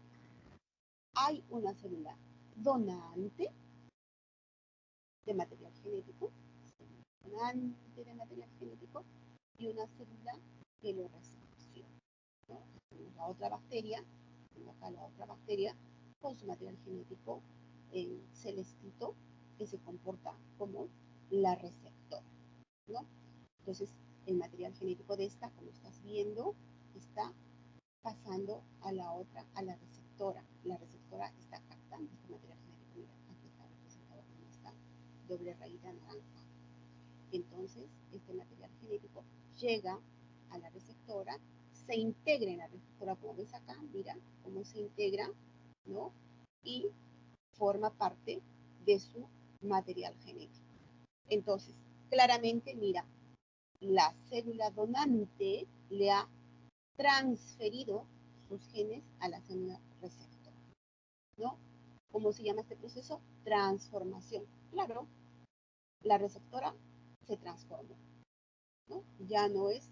Speaker 1: hay una célula donante de material genético, donante de material genético y una célula que lo recepciona, ¿no? La otra bacteria, acá la otra bacteria con su material genético en celestito que se comporta como la receptora, ¿no? Entonces, el material genético de esta, como estás viendo, está pasando a la otra, a la receptora. La receptora está captando este material genético. Mira, aquí está representado con esta doble rayita naranja. Entonces, este material genético llega a la receptora, se integra en la receptora, como ves acá, mira cómo se integra, ¿no? Y forma parte de su material genético. Entonces, claramente, mira, la célula donante le ha transferido sus genes a la célula receptor, ¿no? ¿Cómo se llama este proceso? Transformación. Claro, la receptora se transformó, ¿no? Ya no es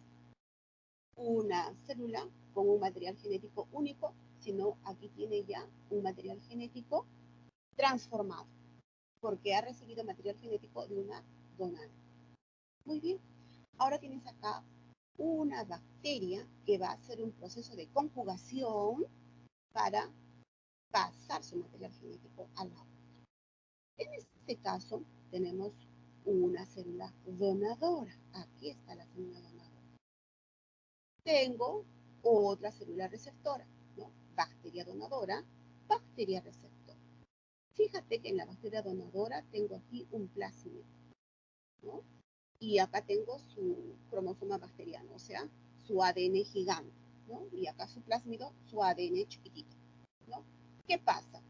Speaker 1: una célula con un material genético único, sino aquí tiene ya un material genético transformado, porque ha recibido material genético de una donante. Muy bien, ahora tienes acá una bacteria que va a hacer un proceso de conjugación para pasar su material genético a la otra. En este caso, tenemos una célula donadora. Aquí está la célula donadora. tengo otra célula receptora, ¿no? Bacteria donadora, bacteria receptora. Fíjate que en la bacteria donadora tengo aquí un plásmido, ¿no? Y acá tengo su cromosoma bacteriano, o sea, su ADN gigante, ¿no? Y acá su plásmido, su ADN chiquitito, ¿no? ¿Qué pasa?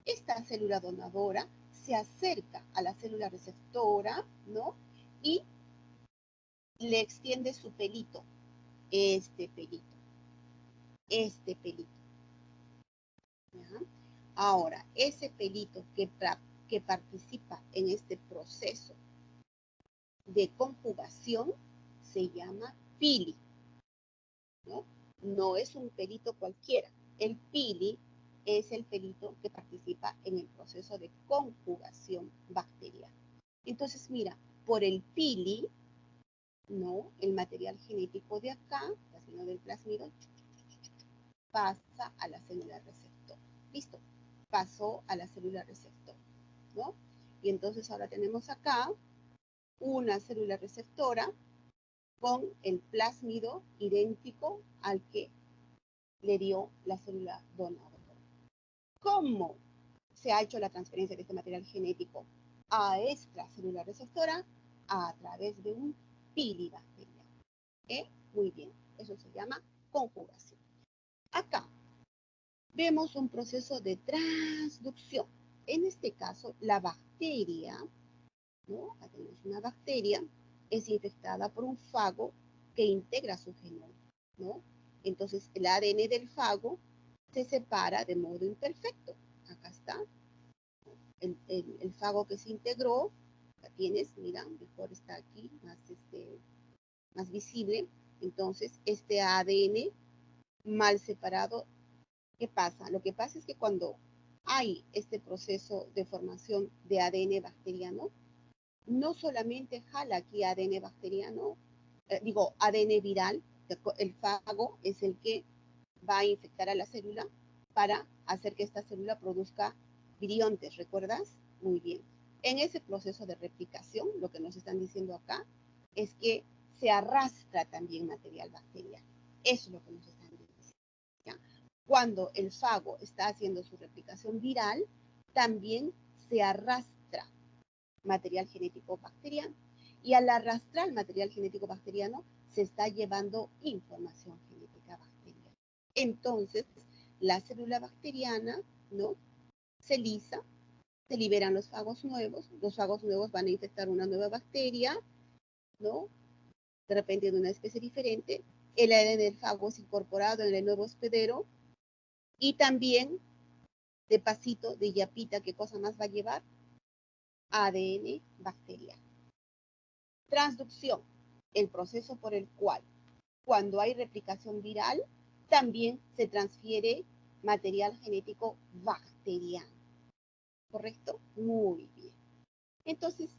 Speaker 1: Esta célula donadora se acerca a la célula receptora, ¿no? Y le extiende su pelito, este pelito, este pelito. ¿Ya? Ahora, ese pelito que participa en este proceso de conjugación se llama pili, ¿no? No es un pelito cualquiera. El pili es el pelito que participa en el proceso de conjugación bacteriana. Entonces, mira, por el pili, ¿no? El material genético de acá, del plásmido, pasa a la célula receptor. ¿Listo? Pasó a la célula receptor, ¿no? Y entonces ahora tenemos acá una célula receptora con el plásmido idéntico al que le dio la célula donadora. ¿Cómo se ha hecho la transferencia de este material genético a esta célula receptora? A través de un pili bacteriano. Muy bien, eso se llama conjugación. Acá vemos un proceso de transducción. En este caso, la bacteria, ¿no? Acá tenemos una bacteria, es infectada por un fago que integra su genoma, ¿no? Entonces, el ADN del fago se separa de modo imperfecto. Acá está el fago que se integró. Acá tienes, mira, mejor está aquí, más visible. Entonces, este ADN mal separado, ¿qué pasa? Lo que pasa es que cuando hay este proceso de formación de ADN bacteriano, no solamente jala aquí ADN bacteriano, ADN viral, el fago es el que va a infectar a la célula para hacer que esta célula produzca viriontes, ¿recuerdas? Muy bien. En ese proceso de replicación, lo que nos están diciendo acá es que se arrastra también material bacteriano. Eso es lo que nos están diciendo. ¿Ya? Cuando el fago está haciendo su replicación viral, también se arrastra material genético bacteriano. Y al arrastrar material genético bacteriano, se está llevando información genética bacteriana. Entonces, la célula bacteriana, ¿no? Se lisa, se liberan los fagos nuevos van a infectar una nueva bacteria, ¿no? De repente de una especie diferente, el ADN del fago es incorporado en el nuevo hospedero y también, de pasito, de yapita, ¿qué cosa más va a llevar? ADN bacteriano. Transducción, el proceso por el cual, cuando hay replicación viral, también se transfiere material genético bacteriano. ¿Correcto? Muy bien. Entonces,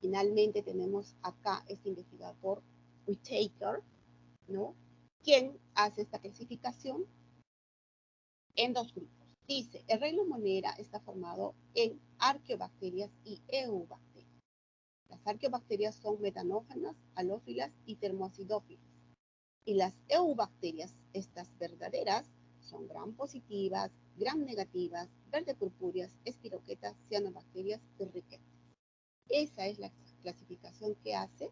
Speaker 1: finalmente tenemos acá este investigador, Whittaker, ¿no? Quien hace esta clasificación en dos grupos. Dice, el reino monera está formado en arqueobacterias y eubacterias. Las arqueobacterias son metanógenas, halófilas y termoacidófilas. Y las eubacterias, estas verdaderas, son gram positivas, gram negativas, verde purpúreas, espiroquetas, cianobacterias y riquetas. Esa es la clasificación que hace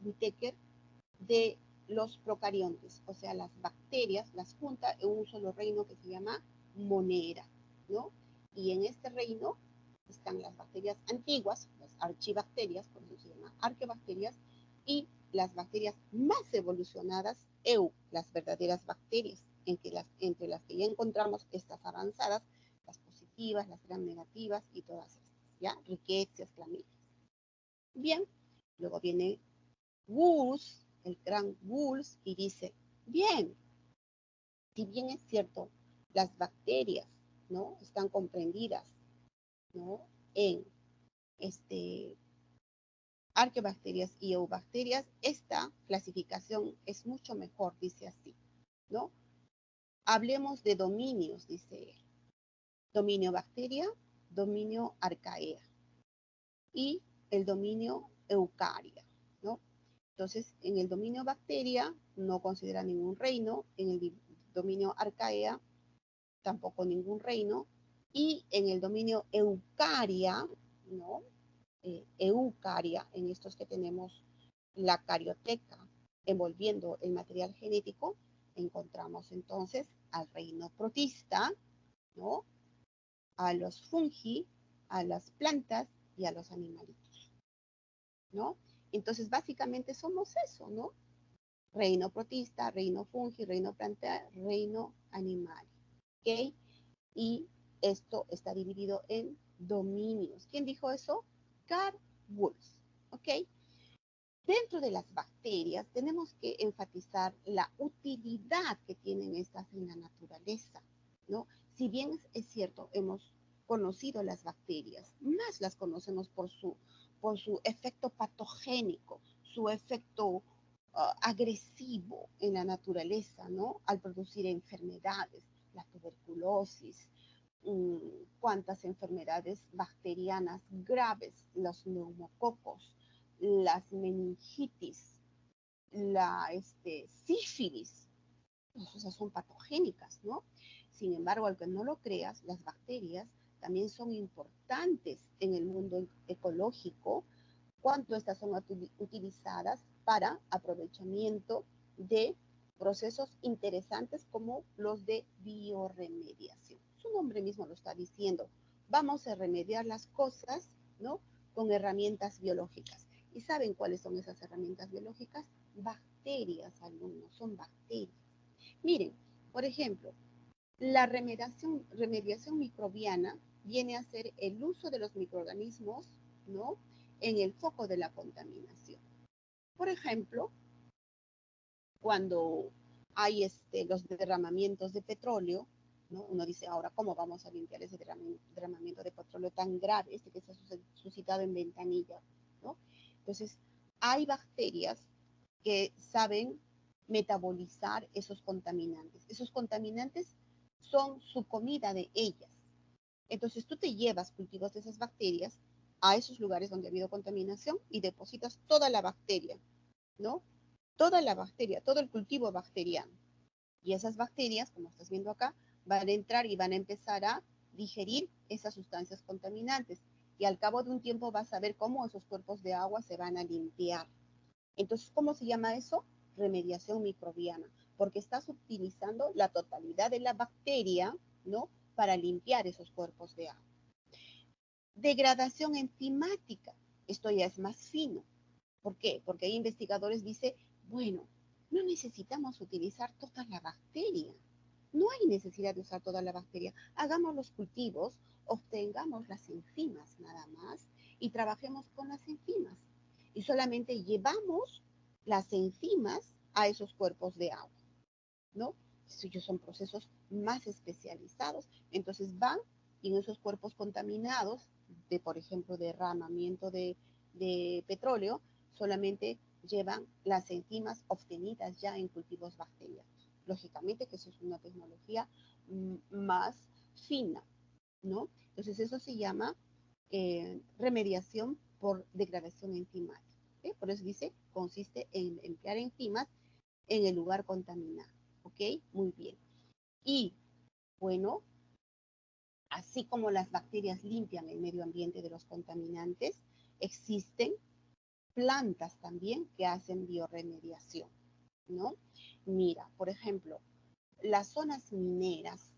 Speaker 1: Whittaker de los procariontes, o sea, las bacterias las junta en un solo reino que se llama monera, ¿no? Y en este reino están las bacterias antiguas, las archibacterias, por eso se llama arquebacterias, y las bacterias más evolucionadas, las verdaderas bacterias, entre las que ya encontramos estas avanzadas, las positivas, las gram negativas y todas estas, ¿ya? Rickettsia, clamidia. Bien, luego viene Wulff, el gran Wulff, y dice, bien, si bien es cierto, las bacterias, ¿no? Están comprendidas, ¿no? En arqueobacterias y eubacterias, esta clasificación es mucho mejor, dice así, ¿no? Hablemos de dominios, dice él. Dominio bacteria, dominio arcaea y el dominio eucaria, ¿no? Entonces, en el dominio bacteria no considera ningún reino, en el dominio arcaea tampoco ningún reino, y en el dominio eucaria, ¿no? Eucaria, en estos que tenemos la carioteca envolviendo el material genético, encontramos entonces al reino protista, ¿no? A los fungi, a las plantas y a los animalitos, ¿no? Entonces, básicamente somos eso, ¿no? Reino protista, reino fungi, reino planta, reino animal, ¿ok? Y esto está dividido en dominios. ¿Quién dijo eso? Carl Woolf, ¿ok? Dentro de las bacterias tenemos que enfatizar la utilidad que tienen estas en la naturaleza, ¿no? Si bien es cierto, hemos conocido las bacterias, más las conocemos por su efecto patogénico, su efecto agresivo en la naturaleza, ¿no? Al producir enfermedades, la tuberculosis, cuántas enfermedades bacterianas graves, los neumococos, las meningitis, la sífilis, pues, o sea, son patogénicas, ¿no? Sin embargo, aunque no lo creas, las bacterias también son importantes en el mundo ecológico, cuánto estas son utilizadas para aprovechamiento de procesos interesantes como los de bioremediación. Su nombre mismo lo está diciendo. Vamos a remediar las cosas, ¿no? Con herramientas biológicas. ¿Y saben cuáles son esas herramientas biológicas? Bacterias, alumnos, son bacterias. Miren, por ejemplo, la remediación microbiana viene a ser el uso de los microorganismos, ¿no? En el foco de la contaminación. Por ejemplo, cuando hay los derramamientos de petróleo, ¿no? Uno dice, ahora, ¿cómo vamos a limpiar ese derramamiento de petróleo tan grave, que se ha suscitado en Ventanilla, ¿no? Entonces, hay bacterias que saben metabolizar esos contaminantes. Esos contaminantes son su comida de ellas. Entonces, tú te llevas cultivos de esas bacterias a esos lugares donde ha habido contaminación y depositas toda la bacteria, ¿no? Toda la bacteria, todo el cultivo bacteriano. Y esas bacterias, como estás viendo acá, van a entrar y van a empezar a digerir esas sustancias contaminantes. Y al cabo de un tiempo vas a ver cómo esos cuerpos de agua se van a limpiar. Entonces, ¿cómo se llama eso? Remediación microbiana, porque estás utilizando la totalidad de la bacteria, ¿no? Para limpiar esos cuerpos de agua. Degradación enzimática, esto ya es más fino. ¿Por qué? Porque hay investigadores que dicen, bueno, no necesitamos utilizar toda la bacteria. No hay necesidad de usar toda la bacteria. Hagamos los cultivos, obtengamos las enzimas nada más y trabajemos con las enzimas. Y solamente llevamos las enzimas a esos cuerpos de agua, ¿no? Ellos son procesos más especializados. Entonces van y en esos cuerpos contaminados, de por ejemplo derramamiento de petróleo, solamente llevan las enzimas obtenidas ya en cultivos bacterianos. Lógicamente que eso es una tecnología más fina, ¿no? Entonces eso se llama remediación por degradación enzimática. ¿Okay? Por eso dice, consiste en emplear enzimas en el lugar contaminado. ¿Ok? Muy bien. Y bueno, así como las bacterias limpian el medio ambiente de los contaminantes, existen plantas también que hacen bioremediación, ¿no? Mira, por ejemplo, las zonas mineras,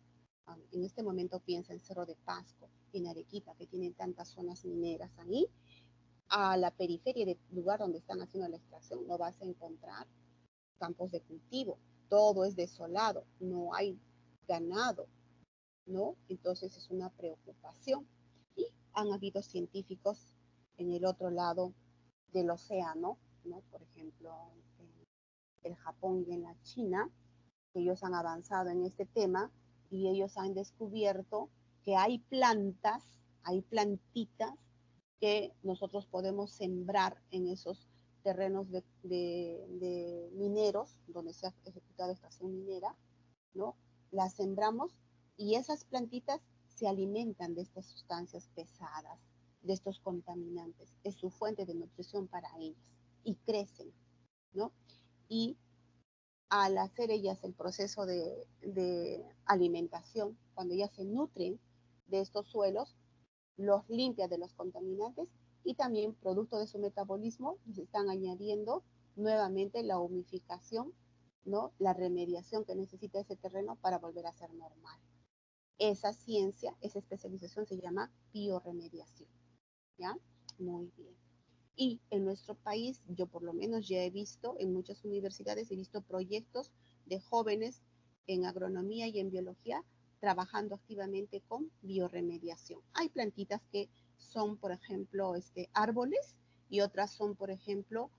Speaker 1: en este momento piensa en Cerro de Pasco, en Arequipa, que tienen tantas zonas mineras ahí, a la periferia del lugar donde están haciendo la extracción no vas a encontrar campos de cultivo, todo es desolado, no hay ganado, ¿no? Entonces es una preocupación. Y han habido científicos en el otro lado del océano, ¿no? Por ejemplo, en el Japón y en la China, que ellos han avanzado en este tema y ellos han descubierto que hay plantitas que nosotros podemos sembrar en esos terrenos de mineros, donde se ha ejecutado extracción minera, ¿no? Las sembramos y esas plantitas se alimentan de estas sustancias pesadas, de estos contaminantes. Es su fuente de nutrición para ellas y crecen. ¿no? Y al hacer ellas el proceso de alimentación, cuando ellas se nutren de estos suelos, los limpia de los contaminantes y también producto de su metabolismo se están añadiendo nuevamente la humificación, ¿no? La remediación que necesita ese terreno para volver a ser normal. Esa ciencia, esa especialización se llama bioremediación, ¿ya? Muy bien. Y en nuestro país, yo por lo menos ya he visto, en muchas universidades he visto proyectos de jóvenes en agronomía y en biología trabajando activamente con bioremediación. Hay plantitas que son, por ejemplo, árboles y otras son, por ejemplo,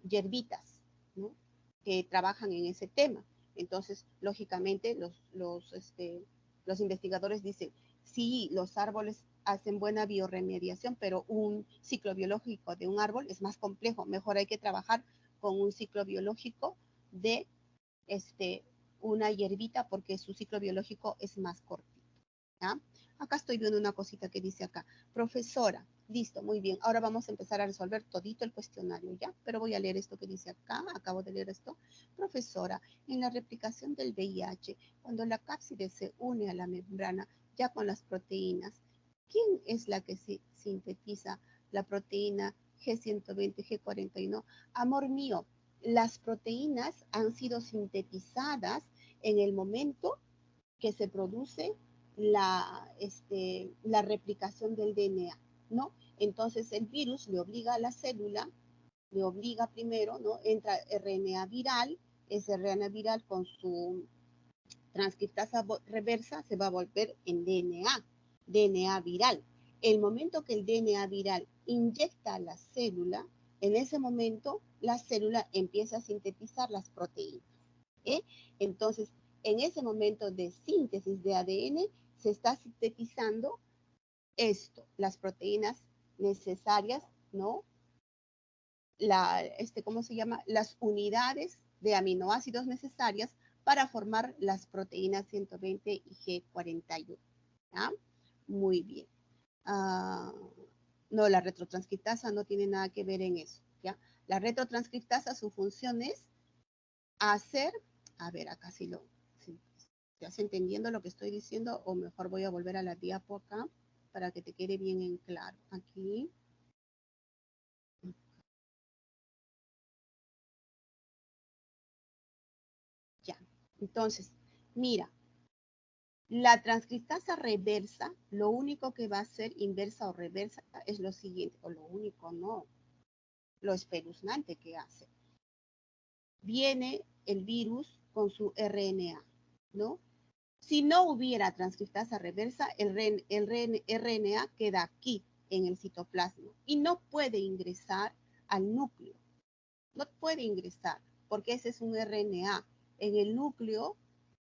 Speaker 1: hierbitas, ¿no? Que trabajan en ese tema. Entonces, lógicamente, los investigadores dicen, sí, los árboles hacen buena bioremediación, pero un ciclo biológico de un árbol es más complejo. Mejor hay que trabajar con un ciclo biológico de una hierbita porque su ciclo biológico es más cortito. ¿Ya? Acá estoy viendo una cosita que dice acá, profesora, listo, muy bien, ahora vamos a empezar a resolver todito el cuestionario, ¿ya? Pero voy a leer esto que dice acá, acabo de leer esto. Profesora, en la replicación del VIH, cuando la cápside se une a la membrana ya con las proteínas, ¿quién es la que sintetiza la proteína G120, G41? Amor mío, las proteínas han sido sintetizadas en el momento que se produce la replicación del DNA, ¿no? Entonces el virus le obliga a la célula, le obliga primero, ¿no? Entra RNA viral, ese RNA viral con su transcriptasa reversa se va a volver en DNA viral. El momento que el DNA viral inyecta a la célula, en ese momento la célula empieza a sintetizar las proteínas. ¿eh? Entonces, en ese momento de síntesis de ADN, se está sintetizando esto, las proteínas necesarias, ¿no? ¿Cómo se llama? Las unidades de aminoácidos necesarias para formar las proteínas 120 y G41. ¿Ya? Muy bien. No, la retrotranscriptasa no tiene nada que ver en eso. ¿Ya? La retrotranscriptasa, su función es hacer, a ver, acá si estás entendiendo lo que estoy diciendo, o mejor voy a volver a la diapo acá para que te quede bien en claro. Aquí. Ya. Entonces, mira, la transcriptasa reversa, lo único que va a hacer inversa o reversa es lo siguiente, o lo único no, lo espeluznante que hace. Viene el virus con su RNA, ¿no? Si no hubiera transcriptasa reversa, el RNA queda aquí en el citoplasma y no puede ingresar al núcleo. No puede ingresar porque ese es un RNA. En el núcleo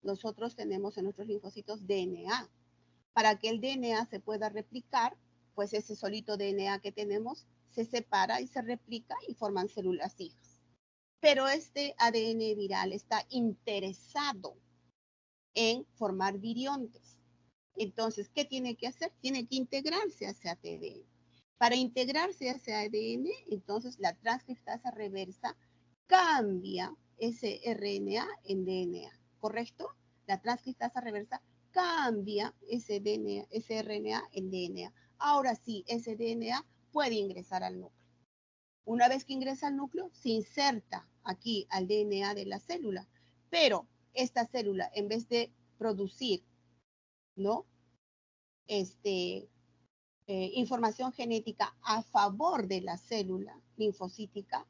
Speaker 1: nosotros tenemos en nuestros linfocitos DNA. Para que el DNA se pueda replicar, pues ese solito DNA que tenemos se separa y se replica y forman células hijas. Pero este ADN viral está interesado en formar viriontes. Entonces, ¿qué tiene que hacer? Tiene que integrarse a ese ADN. Para integrarse a ese ADN, entonces la transcriptasa reversa cambia ese RNA en DNA, ¿correcto? La transcriptasa reversa cambia ese DNA, ese RNA en DNA. Ahora sí, ese DNA puede ingresar al núcleo. Una vez que ingresa al núcleo, se inserta aquí al DNA de la célula, pero esta célula, en vez de producir, ¿no? Información genética a favor de la célula linfocítica,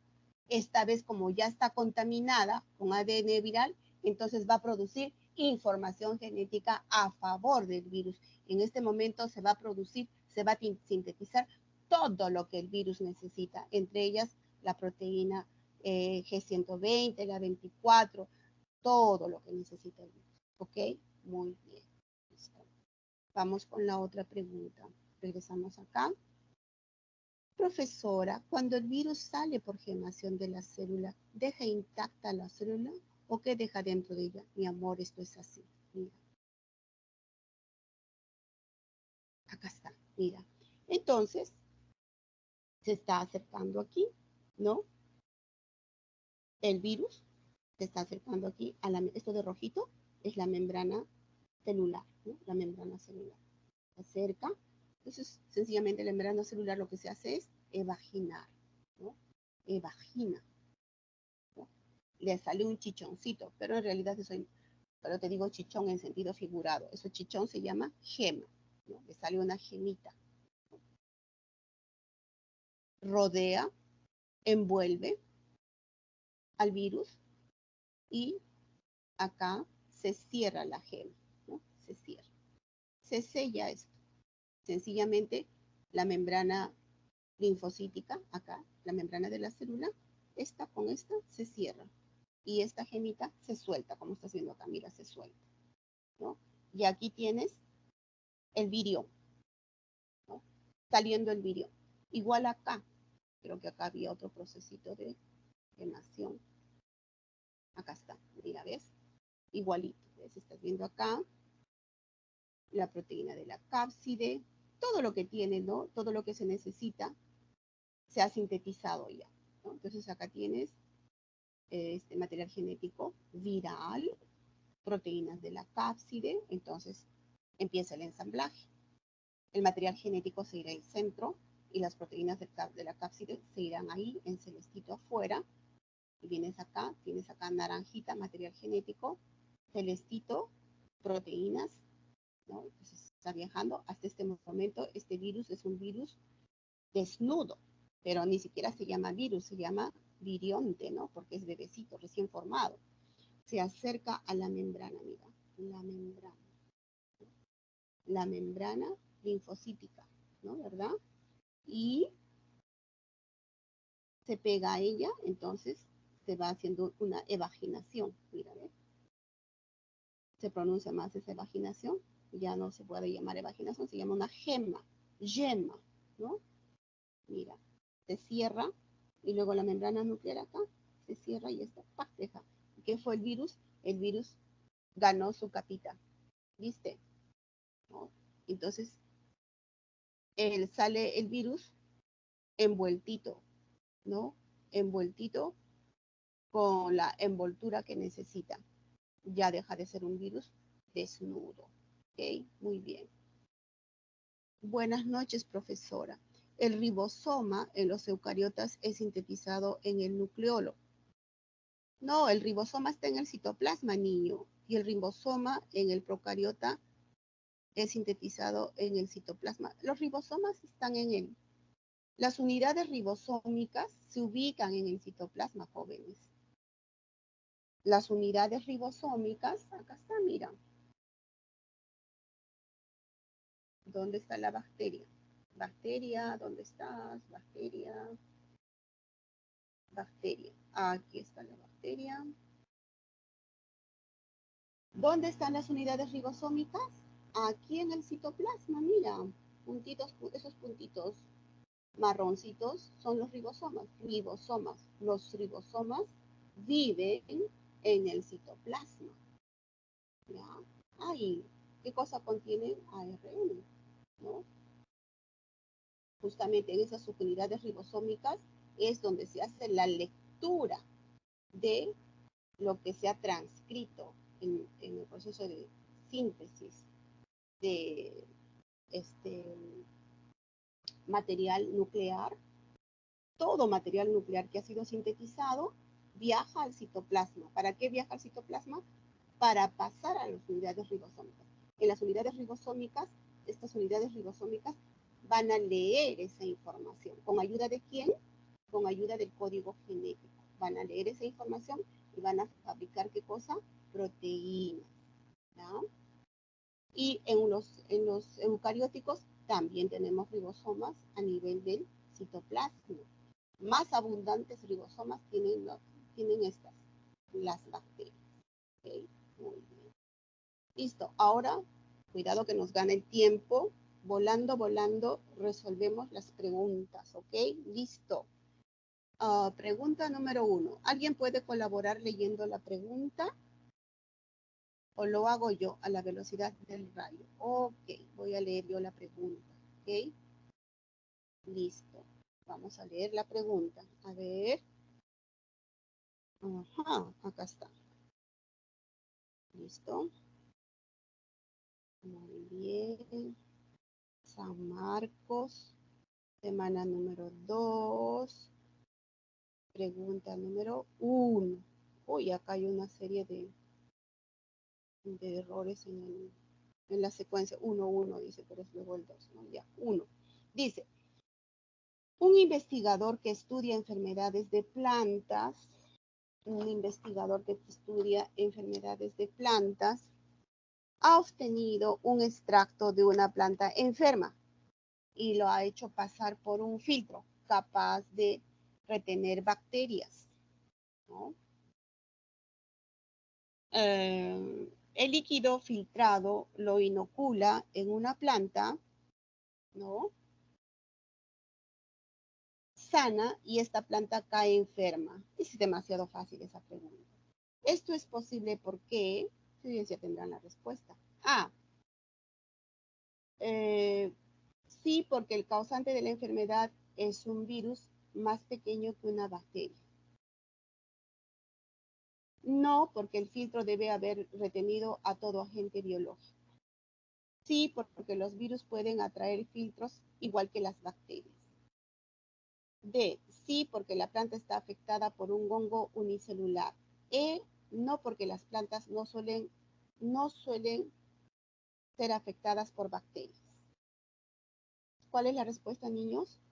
Speaker 1: esta vez como ya está contaminada con ADN viral, entonces va a producir información genética a favor del virus. En este momento se va a producir, se va a sintetizar todo lo que el virus necesita, entre ellas la proteína G120, la 24, todo lo que necesita el virus. ¿Ok? Muy bien. Listo. Vamos con la otra pregunta. Regresamos acá. Profesora, cuando el virus sale por gemación de la célula, ¿deja intacta la célula o qué deja dentro de ella? Mi amor, esto es así. Mira. Acá está, mira. Entonces, se está acercando aquí, ¿no? el virus se está acercando aquí a esto de rojito es la membrana celular, ¿no? La membrana celular. Se acerca. Entonces, sencillamente la membrana celular lo que se hace es evaginar, ¿no? Evagina, ¿no? Le sale un chichoncito, pero en realidad pero te digo chichón en sentido figurado. Ese chichón se llama gema, ¿no? Le sale una gemita. Rodea, envuelve al virus y acá se cierra la gema, ¿no? Se cierra. Se sella esto. Sencillamente la membrana linfocítica, acá, la membrana de la célula, esta con esta se cierra. Y esta gemita se suelta, como estás viendo acá, mira, se suelta, ¿no? Y aquí tienes el virión, ¿no? Saliendo el virión. Igual acá, creo que acá había otro procesito de gemación. Acá está, mira, ¿ves? Igualito, ¿ves? Estás viendo acá la proteína de la cápside, todo lo que tiene, ¿no? Todo lo que se necesita se ha sintetizado ya, ¿no? Entonces acá tienes este material genético viral, proteínas de la cápside, entonces empieza el ensamblaje. El material genético se irá al centro y las proteínas de la cápside se irán ahí en celestito afuera. Y vienes acá, tienes acá naranjita, material genético, celestito, proteínas, ¿no? Entonces está viajando hasta este momento. Este virus es un virus desnudo, pero ni siquiera se llama virus, se llama virionte, ¿no? Porque es bebecito, recién formado. Se acerca a la membrana, mira, la membrana linfocítica, ¿no? ¿Verdad? Y se pega a ella, entonces se va haciendo una evaginación, mira, ¿ves? Se pronuncia más esa evaginación, ya no se puede llamar evaginación, se llama una yema, ¿no? Mira, se cierra y luego la membrana nuclear acá se cierra y esta deja. ¿Qué fue el virus? El virus ganó su capita, ¿viste? ¿No? Entonces, sale el virus envueltito, ¿no? Envueltito con la envoltura que necesita. Ya deja de ser un virus desnudo. ¿Ok? Muy bien. Buenas noches, profesora. El ribosoma en los eucariotas es sintetizado en el nucleolo. No, el ribosoma está en el citoplasma, niño. Y el ribosoma en el procariota es sintetizado en el citoplasma. Los ribosomas están en él. Las unidades ribosómicas se ubican en el citoplasma, jóvenes. Las unidades ribosómicas, acá está, mira. ¿Dónde está la bacteria? Bacteria, ¿dónde estás? Bacteria. Bacteria. Aquí está la bacteria. ¿Dónde están las unidades ribosómicas? Aquí en el citoplasma, mira. Puntitos, esos puntitos marroncitos son los ribosomas. Los ribosomas viven en el citoplasma. ¿Ya? Ahí, ¿qué cosa contienen? ARN, ¿no? Justamente en esas subunidades ribosómicas es donde se hace la lectura de lo que se ha transcrito en el proceso de síntesis de este material nuclear. Todo material nuclear que ha sido sintetizado viaja al citoplasma. ¿Para qué viaja al citoplasma? Para pasar a las unidades ribosómicas. En las unidades ribosómicas, estas unidades ribosómicas van a leer esa información. ¿Con ayuda de quién? Con ayuda del código genético. Van a leer esa información y van a fabricar ¿qué cosa? Proteínas. ¿Ya? Y en los eucarióticos también tenemos ribosomas a nivel del citoplasma. Más abundantes ribosomas tienen las bacterias. ¿Okay? Muy bien. Listo. Ahora, cuidado que nos gane el tiempo. Volando, volando, resolvemos las preguntas. ¿Ok? Listo. Pregunta número 1. ¿Alguien puede colaborar leyendo la pregunta? ¿O lo hago yo a la velocidad del rayo? Ok, voy a leer yo la pregunta. ¿Ok? Listo. Vamos a leer la pregunta. A ver. Ajá, acá está. Listo. Muy bien. San Marcos, semana número 2. Pregunta número 1. Uy, acá hay una serie de errores en la secuencia. 1, 1, dice, pero es luego el 2, ¿no? Ya, 1. Dice, un investigador que estudia enfermedades de plantas, ha obtenido un extracto de una planta enferma y lo ha hecho pasar por un filtro capaz de retener bacterias, ¿no? El líquido filtrado lo inocula en una planta, ¿no? Sana, y esta planta cae enferma. Es demasiado fácil esa pregunta. Esto es posible porque, ustedes ya tendrán la respuesta. Sí, porque el causante de la enfermedad es un virus más pequeño que una bacteria. No, porque el filtro debe haber retenido a todo agente biológico. Sí, porque los virus pueden atraer filtros igual que las bacterias. D, sí, porque la planta está afectada por un hongo unicelular. E, no, porque las plantas no suelen ser afectadas por bacterias. ¿Cuál es la respuesta, niños?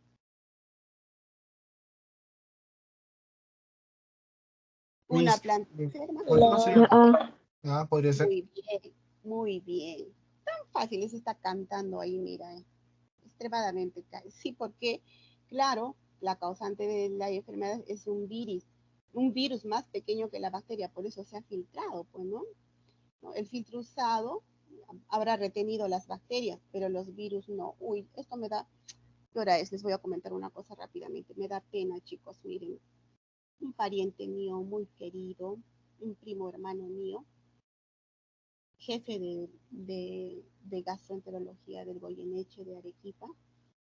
Speaker 1: Una planta enferma.
Speaker 2: Podría ser.
Speaker 1: Muy bien, muy bien. Tan fácil, se está cantando ahí, mira, extremadamente. Sí, porque, claro, la causante de la enfermedad es un virus más pequeño que la bacteria, por eso se ha filtrado, pues, ¿no? El filtro usado habrá retenido las bacterias, pero los virus no. Uy, esto me da, ¿qué hora es? Les voy a comentar una cosa rápidamente. Me da pena, chicos, miren. Un pariente mío muy querido, un primo hermano mío, jefe de gastroenterología del Goyeneche de Arequipa,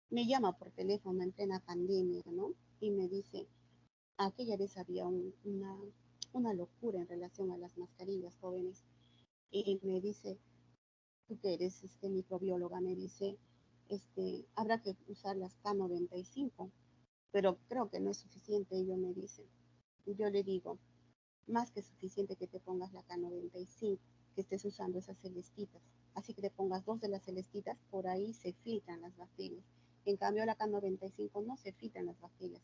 Speaker 1: me llama por teléfono en plena pandemia, ¿no? Y me dice, aquella vez había una locura en relación a las mascarillas jóvenes. Y me dice, tú que eres microbióloga, me dice, habrá que usar las K95, pero creo que no es suficiente, ello me dice. Y yo le digo, más que suficiente que te pongas la K95, que estés usando esas celestitas. Así que te pongas 2 de las celestitas, por ahí se filtran las bacterias. En cambio, la K95 no se filtran las bacterias.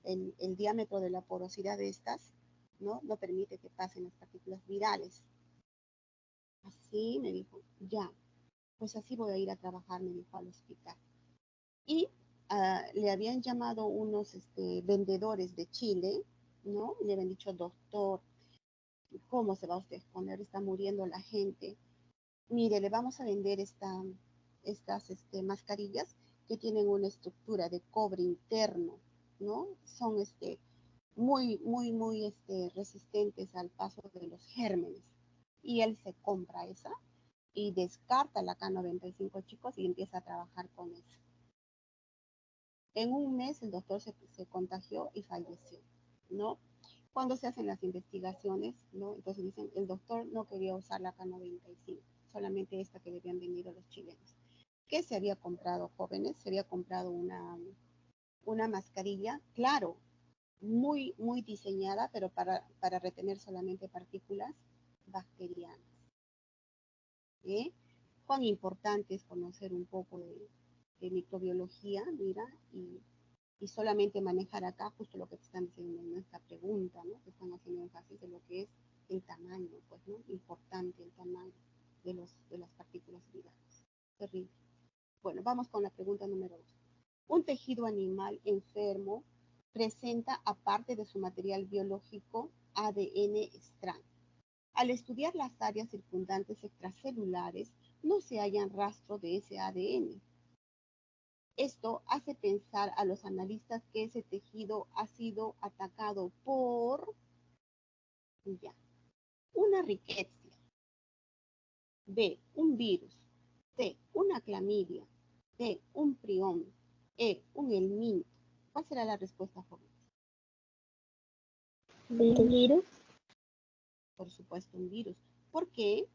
Speaker 1: El diámetro de la porosidad de estas no permite que pasen las partículas virales. Así me dijo, ya, pues así voy a ir a trabajar, me dijo, al hospital. Y le habían llamado unos vendedores de Chile, ¿no? Le habían dicho, doctor, ¿cómo se va a usted exponer? Está muriendo la gente. Mire, le vamos a vender estas mascarillas que tienen una estructura de cobre interno, ¿no? Son muy resistentes al paso de los gérmenes. Y él se compra esa y descarta la K95, chicos, y empieza a trabajar con eso. En un mes el doctor se contagió y falleció, ¿no? Cuando se hacen las investigaciones, ¿no? Entonces dicen, el doctor no quería usar la K95, solamente esta que le habían vendido los chilenos. ¿Qué se había comprado, jóvenes? Se había comprado una mascarilla, claro, muy diseñada, pero para retener solamente partículas bacterianas. ¿Eh? Cuán importante es conocer un poco de microbiología, mira, y solamente manejar acá justo lo que te están diciendo en esta pregunta, ¿no? Que están haciendo énfasis de lo que es el tamaño, pues, ¿no? Importante el tamaño de las partículas virales. Terrible. Bueno, vamos con la pregunta número 2. Un tejido animal enfermo presenta, aparte de su material biológico, ADN extraño. Al estudiar las áreas circundantes extracelulares, no se hallan rastro de ese ADN. Esto hace pensar a los analistas que ese tejido ha sido atacado por ya, una riqueza, B, un virus, C, una clamidia, D, un prión, E, un helminto. ¿Cuál será la respuesta, joven?
Speaker 3: ¿Un virus?
Speaker 1: Por supuesto, un virus. ¿Por qué?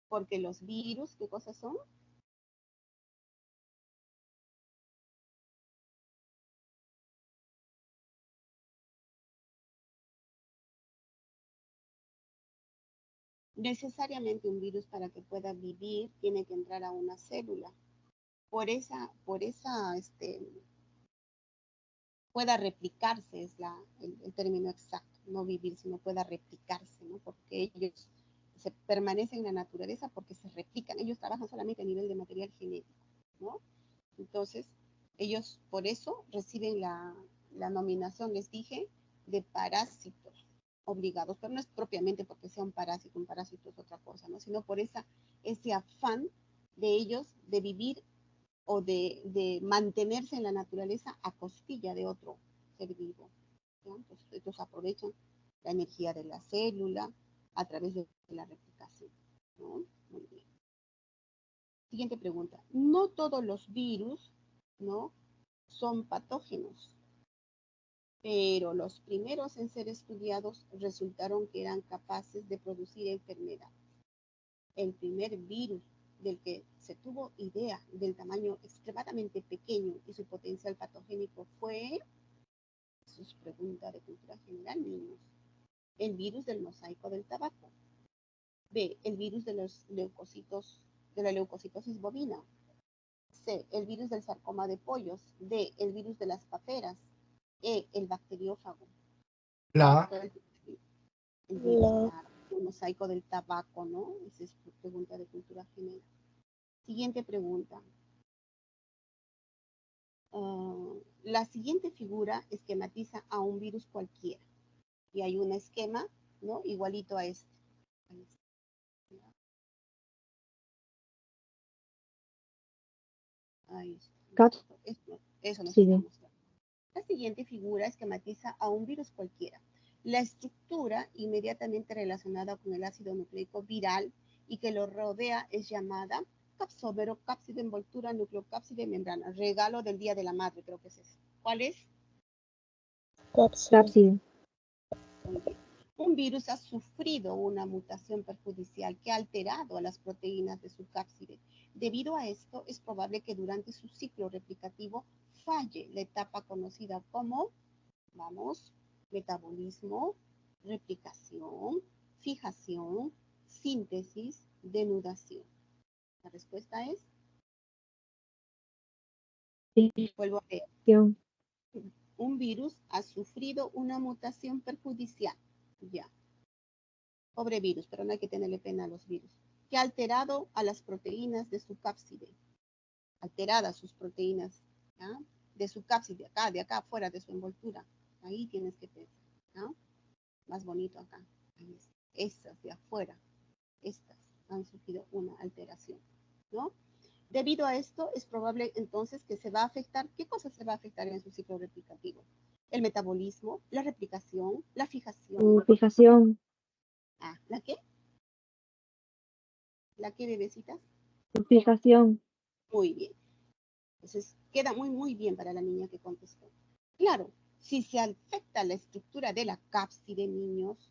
Speaker 1: Porque los virus, ¿qué cosas son? Necesariamente un virus para que pueda vivir tiene que entrar a una célula. Pueda replicarse es el término exacto, no vivir, sino pueda replicarse, ¿no? Porque ellos se permanecen en la naturaleza porque se replican, ellos trabajan solamente a nivel de material genético, ¿no? Entonces, ellos por eso reciben la nominación, les dije, de parásitos obligados, pero no es propiamente porque sea un parásito es otra cosa, ¿no? Sino por ese afán de ellos de vivir o de mantenerse en la naturaleza a costilla de otro ser vivo. Entonces, estos aprovechan la energía de la célula a través de la replicación, ¿no? Muy bien. Siguiente pregunta. No todos los virus, ¿no?, son patógenos, pero los primeros en ser estudiados resultaron que eran capaces de producir enfermedad. El primer virus del que se tuvo idea del tamaño extremadamente pequeño y su potencial patogénico fue, eso es pregunta de cultura general, niños, el virus del mosaico del tabaco. B, el virus de los leucocitos, de la leucocitosis bovina. C, el virus del sarcoma de pollos. D, el virus de las paperas. E, el bacteriófago.
Speaker 2: La
Speaker 1: el virus del mosaico del tabaco, ¿no? Esa es pregunta de cultura general. Siguiente pregunta. La siguiente figura esquematiza a un virus cualquiera. Y hay un esquema, ¿no?, igualito a este. Ahí está. Eso nos está mostrando. La siguiente figura esquematiza a un virus cualquiera. La estructura inmediatamente relacionada con el ácido nucleico viral y que lo rodea es llamada capsómero, cápside, envoltura, nucleocápside, membrana. Regalo del Día de la Madre, creo que es ese. ¿Cuál es?
Speaker 3: Cápside.
Speaker 1: Muy bien. Un virus ha sufrido una mutación perjudicial que ha alterado a las proteínas de su cápside. Debido a esto, es probable que durante su ciclo replicativo falle la etapa conocida como, vamos, metabolismo, replicación, fijación, síntesis, denudación. La respuesta es, vuelvo a leer. Un virus ha sufrido una mutación perjudicial. Ya. Pobre virus, pero no hay que tenerle pena a los virus. Que ha alterado a las proteínas de su cápside. Alteradas sus proteínas, ¿ya?, de su cápside, de acá afuera de su envoltura. Ahí tienes que pensar, ¿no? Más bonito acá. Ahí está. Estas de afuera, estas han sufrido una alteración, ¿no? Debido a esto, es probable entonces que se va a afectar. ¿Qué cosa se va a afectar en su ciclo replicativo? El metabolismo, la replicación, la fijación.
Speaker 3: Fijación.
Speaker 1: Ah, ¿la qué? ¿La qué, bebecitas?
Speaker 3: Fijación.
Speaker 1: Muy bien. Entonces, queda muy, muy bien para la niña que contestó. Claro, si se afecta la estructura de la cápside, niños,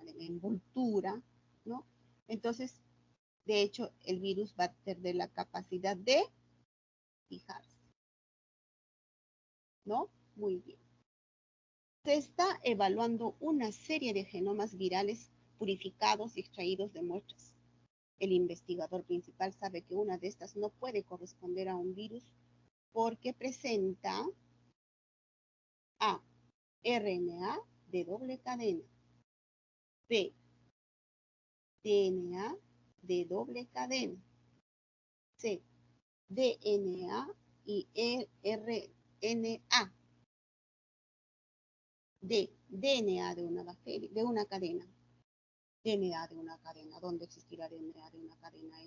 Speaker 1: de la envoltura, ¿no? Entonces, de hecho, el virus va a perder la capacidad de fijarse, ¿no? Muy bien. Se está evaluando una serie de genomas virales purificados y extraídos de muestras. El investigador principal sabe que una de estas no puede corresponder a un virus porque presenta A, RNA de doble cadena, B, DNA de doble cadena, C, DNA y RNA, D, DNA de una bacteria, de una cadena. DNA de una cadena. ¿Dónde existirá DNA de una cadena?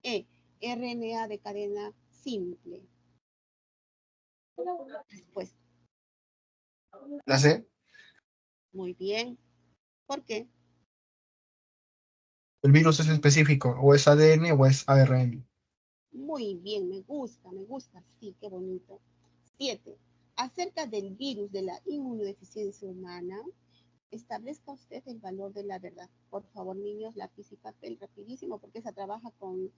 Speaker 1: E, RNA de cadena simple. Respuesta.
Speaker 2: La C.
Speaker 1: Muy bien. ¿Por qué?
Speaker 2: El virus es específico, o es ADN o es ARN.
Speaker 1: Muy bien, me gusta, sí, qué bonito. 7. Acerca Acerca del virus de la inmunodeficiencia humana, establezca usted el valor de la verdad. Por favor, niños, lápiz y papel, rapidísimo, porque esa trabaja con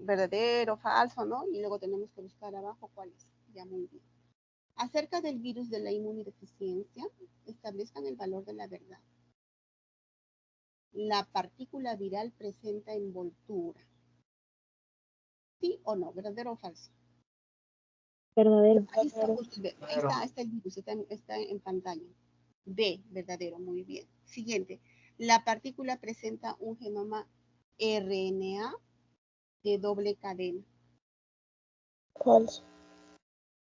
Speaker 1: verdadero, falso, ¿no? Y luego tenemos que buscar abajo cuál es. Ya, muy bien. Acerca del virus de la inmunodeficiencia, establezcan el valor de la verdad. La partícula viral presenta envoltura. ¿Sí o no? ¿Verdadero o falso?
Speaker 3: Verdadero.
Speaker 1: Ahí está, ahí está el virus, está en pantalla. B, verdadero, muy bien. Siguiente. La partícula presenta un genoma RNA de doble cadena.
Speaker 4: Falso.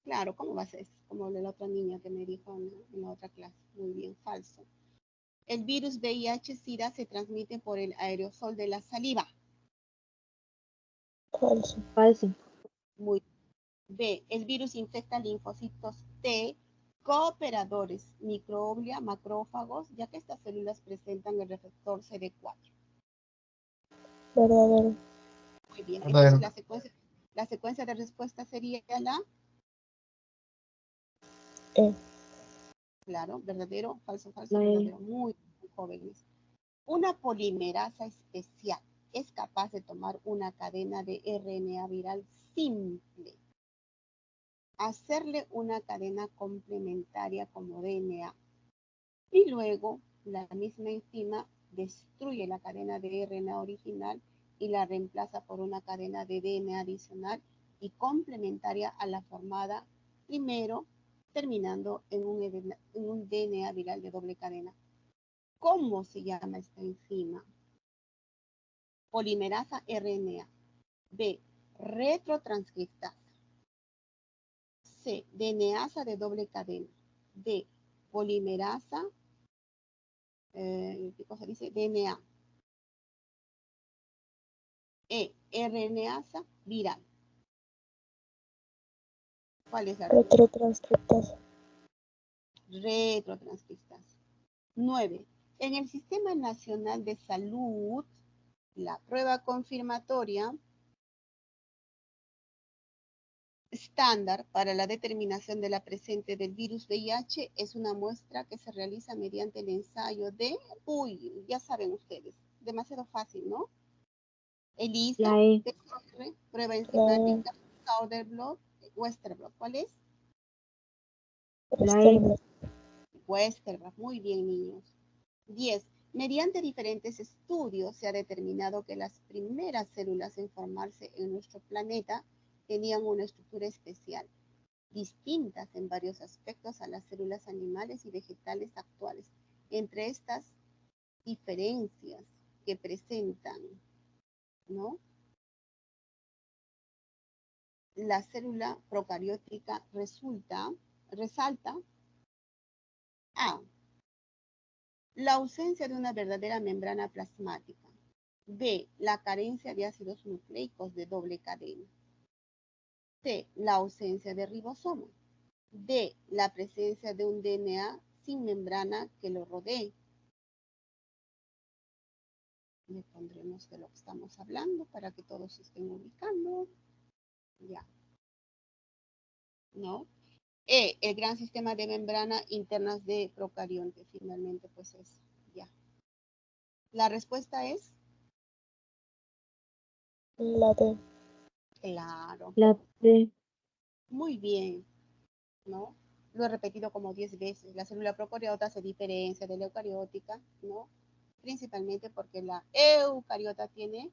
Speaker 1: Claro, ¿cómo va a ser? Como la otra niña que me dijo en la otra clase. Muy bien, falso. El virus VIH-Sida se transmite por el aerosol de la saliva.
Speaker 4: Falso.
Speaker 3: Falso.
Speaker 1: Muy bien. B, el virus infecta linfocitos T, cooperadores, microglia, macrófagos, ya que estas células presentan el receptor CD4.
Speaker 4: Verdadero.
Speaker 1: Muy bien,
Speaker 2: Verdadero.
Speaker 1: entonces la secuencia de respuesta sería la... Claro, verdadero, falso, falso,
Speaker 3: La E.
Speaker 1: verdadero. Muy jóvenes. Una polimerasa especial es capaz de tomar una cadena de RNA viral simple, hacerle una cadena complementaria como DNA y luego la misma enzima destruye la cadena de RNA original y la reemplaza por una cadena de DNA adicional y complementaria a la formada primero, terminando en un DNA viral de doble cadena. ¿Cómo se llama esta enzima? Polimerasa RNA. B, retrotranscriptasa. C, DNasa de doble cadena. D, polimerasa, ¿qué cosa dice? DNA. E, RNasa viral. ¿Cuál es la respuesta?
Speaker 4: Retrotranscriptasa.
Speaker 1: Retrotranscriptasa. 9. En el Sistema Nacional de Salud, la prueba confirmatoria estándar para la determinación de la presencia del virus VIH es una muestra que se realiza mediante el ensayo de, ya saben ustedes, demasiado fácil, ¿no? ELISA,
Speaker 3: La E.
Speaker 1: PCR, prueba enzimática, Southern-blot, Westerblot. ¿Cuál es?
Speaker 3: La E.
Speaker 1: Westerblot. Muy bien, niños. 10. Mediante diferentes estudios se ha determinado que las primeras células en formarse en nuestro planeta tenían una estructura especial, distintas en varios aspectos a las células animales y vegetales actuales. Entre estas diferencias que presentan, ¿no?, la célula procariótica resalta A, la ausencia de una verdadera membrana plasmática. B, la carencia de ácidos nucleicos de doble cadena. C, la ausencia de ribosoma. D, la presencia de un DNA sin membrana que lo rodee. Le pondremos de lo que estamos hablando para que todos se estén ubicando. Ya. ¿No? E, el gran sistema de membrana internas de procarionte. Finalmente, pues es ya. La respuesta es...
Speaker 4: La D.
Speaker 1: Claro.
Speaker 3: La D.
Speaker 1: Muy bien, ¿no? Lo he repetido como 10 veces. La célula procariota se diferencia de la eucariótica, ¿no? Principalmente porque la eucariota tiene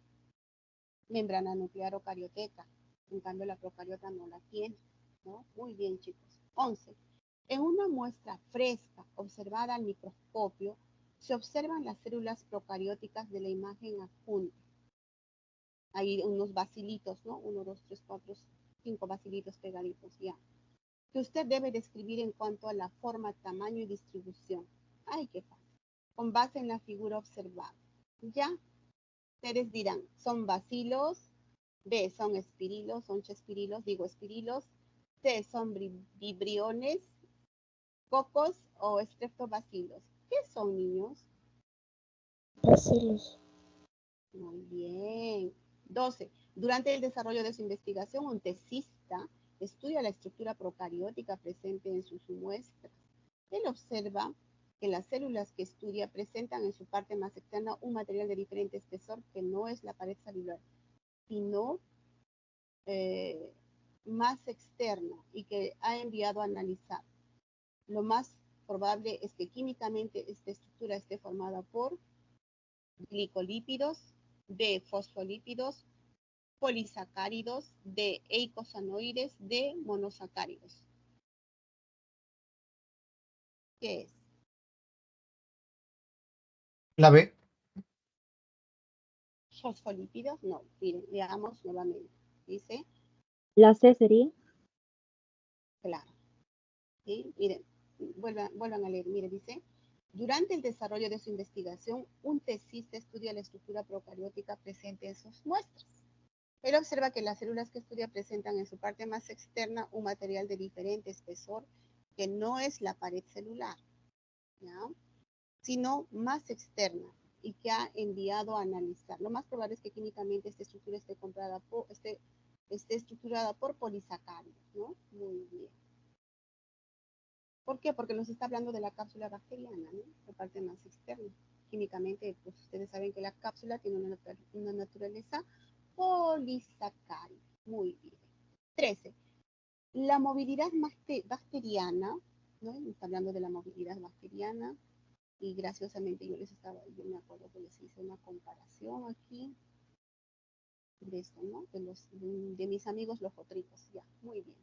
Speaker 1: membrana nuclear o carioteca. En cambio, la procariota no la tiene, ¿no? Muy bien, chicos. 11. En una muestra fresca observada al microscopio, se observan las células procarióticas de la imagen adjunta. Hay unos bacilitos, ¿no? 1, 2, 3, 4, 5 bacilitos pegaditos, ya. Que usted debe describir en cuanto a la forma, tamaño y distribución. ¡Ay, qué fácil! Con base en la figura observada. Ya, ustedes dirán, ¿son bacilos? B, son espirilos, son chespirilos, digo espirilos. C, son vibriones, cocos o estreptobacilos. ¿Qué son, niños?
Speaker 4: Bacilos.
Speaker 1: Muy bien. 12. Durante el desarrollo de su investigación, un tesista estudia la estructura procariótica presente en sus muestras. Él observa que las células que estudia presentan en su parte más externa un material de diferente espesor que no es la pared celular, sino más externa y que ha enviado a analizar. Lo más probable es que químicamente esta estructura esté formada por glicolípidos, B, fosfolípidos, polisacáridos, D, eicosanoides, D, monosacáridos. ¿Qué es?
Speaker 2: La B.
Speaker 1: Fosfolípidos, no, miren, leamos nuevamente. Dice,
Speaker 3: La C sería.
Speaker 1: claro. ¿Sí? Miren, vuelvan a leer. Miren, dice, durante el desarrollo de su investigación, un tesista estudia la estructura procariótica presente en sus muestras. Él observa que las células que estudia presentan en su parte más externa un material de diferente espesor que no es la pared celular, ¿ya? Sino más externa y que ha enviado a analizar. Lo más probable es que químicamente esta estructura esté estructurada por polisacáridos, ¿no? Muy bien. ¿Por qué? Porque nos está hablando de la cápsula bacteriana, ¿no? La parte más externa. Químicamente, pues ustedes saben que la cápsula tiene una naturaleza polisacárica. Muy bien. 13. La movilidad bacteriana, ¿no? Está hablando de la movilidad bacteriana y graciosamente yo me acuerdo que les hice una comparación aquí de esto, ¿no? De mis amigos los fotricos, ya, muy bien.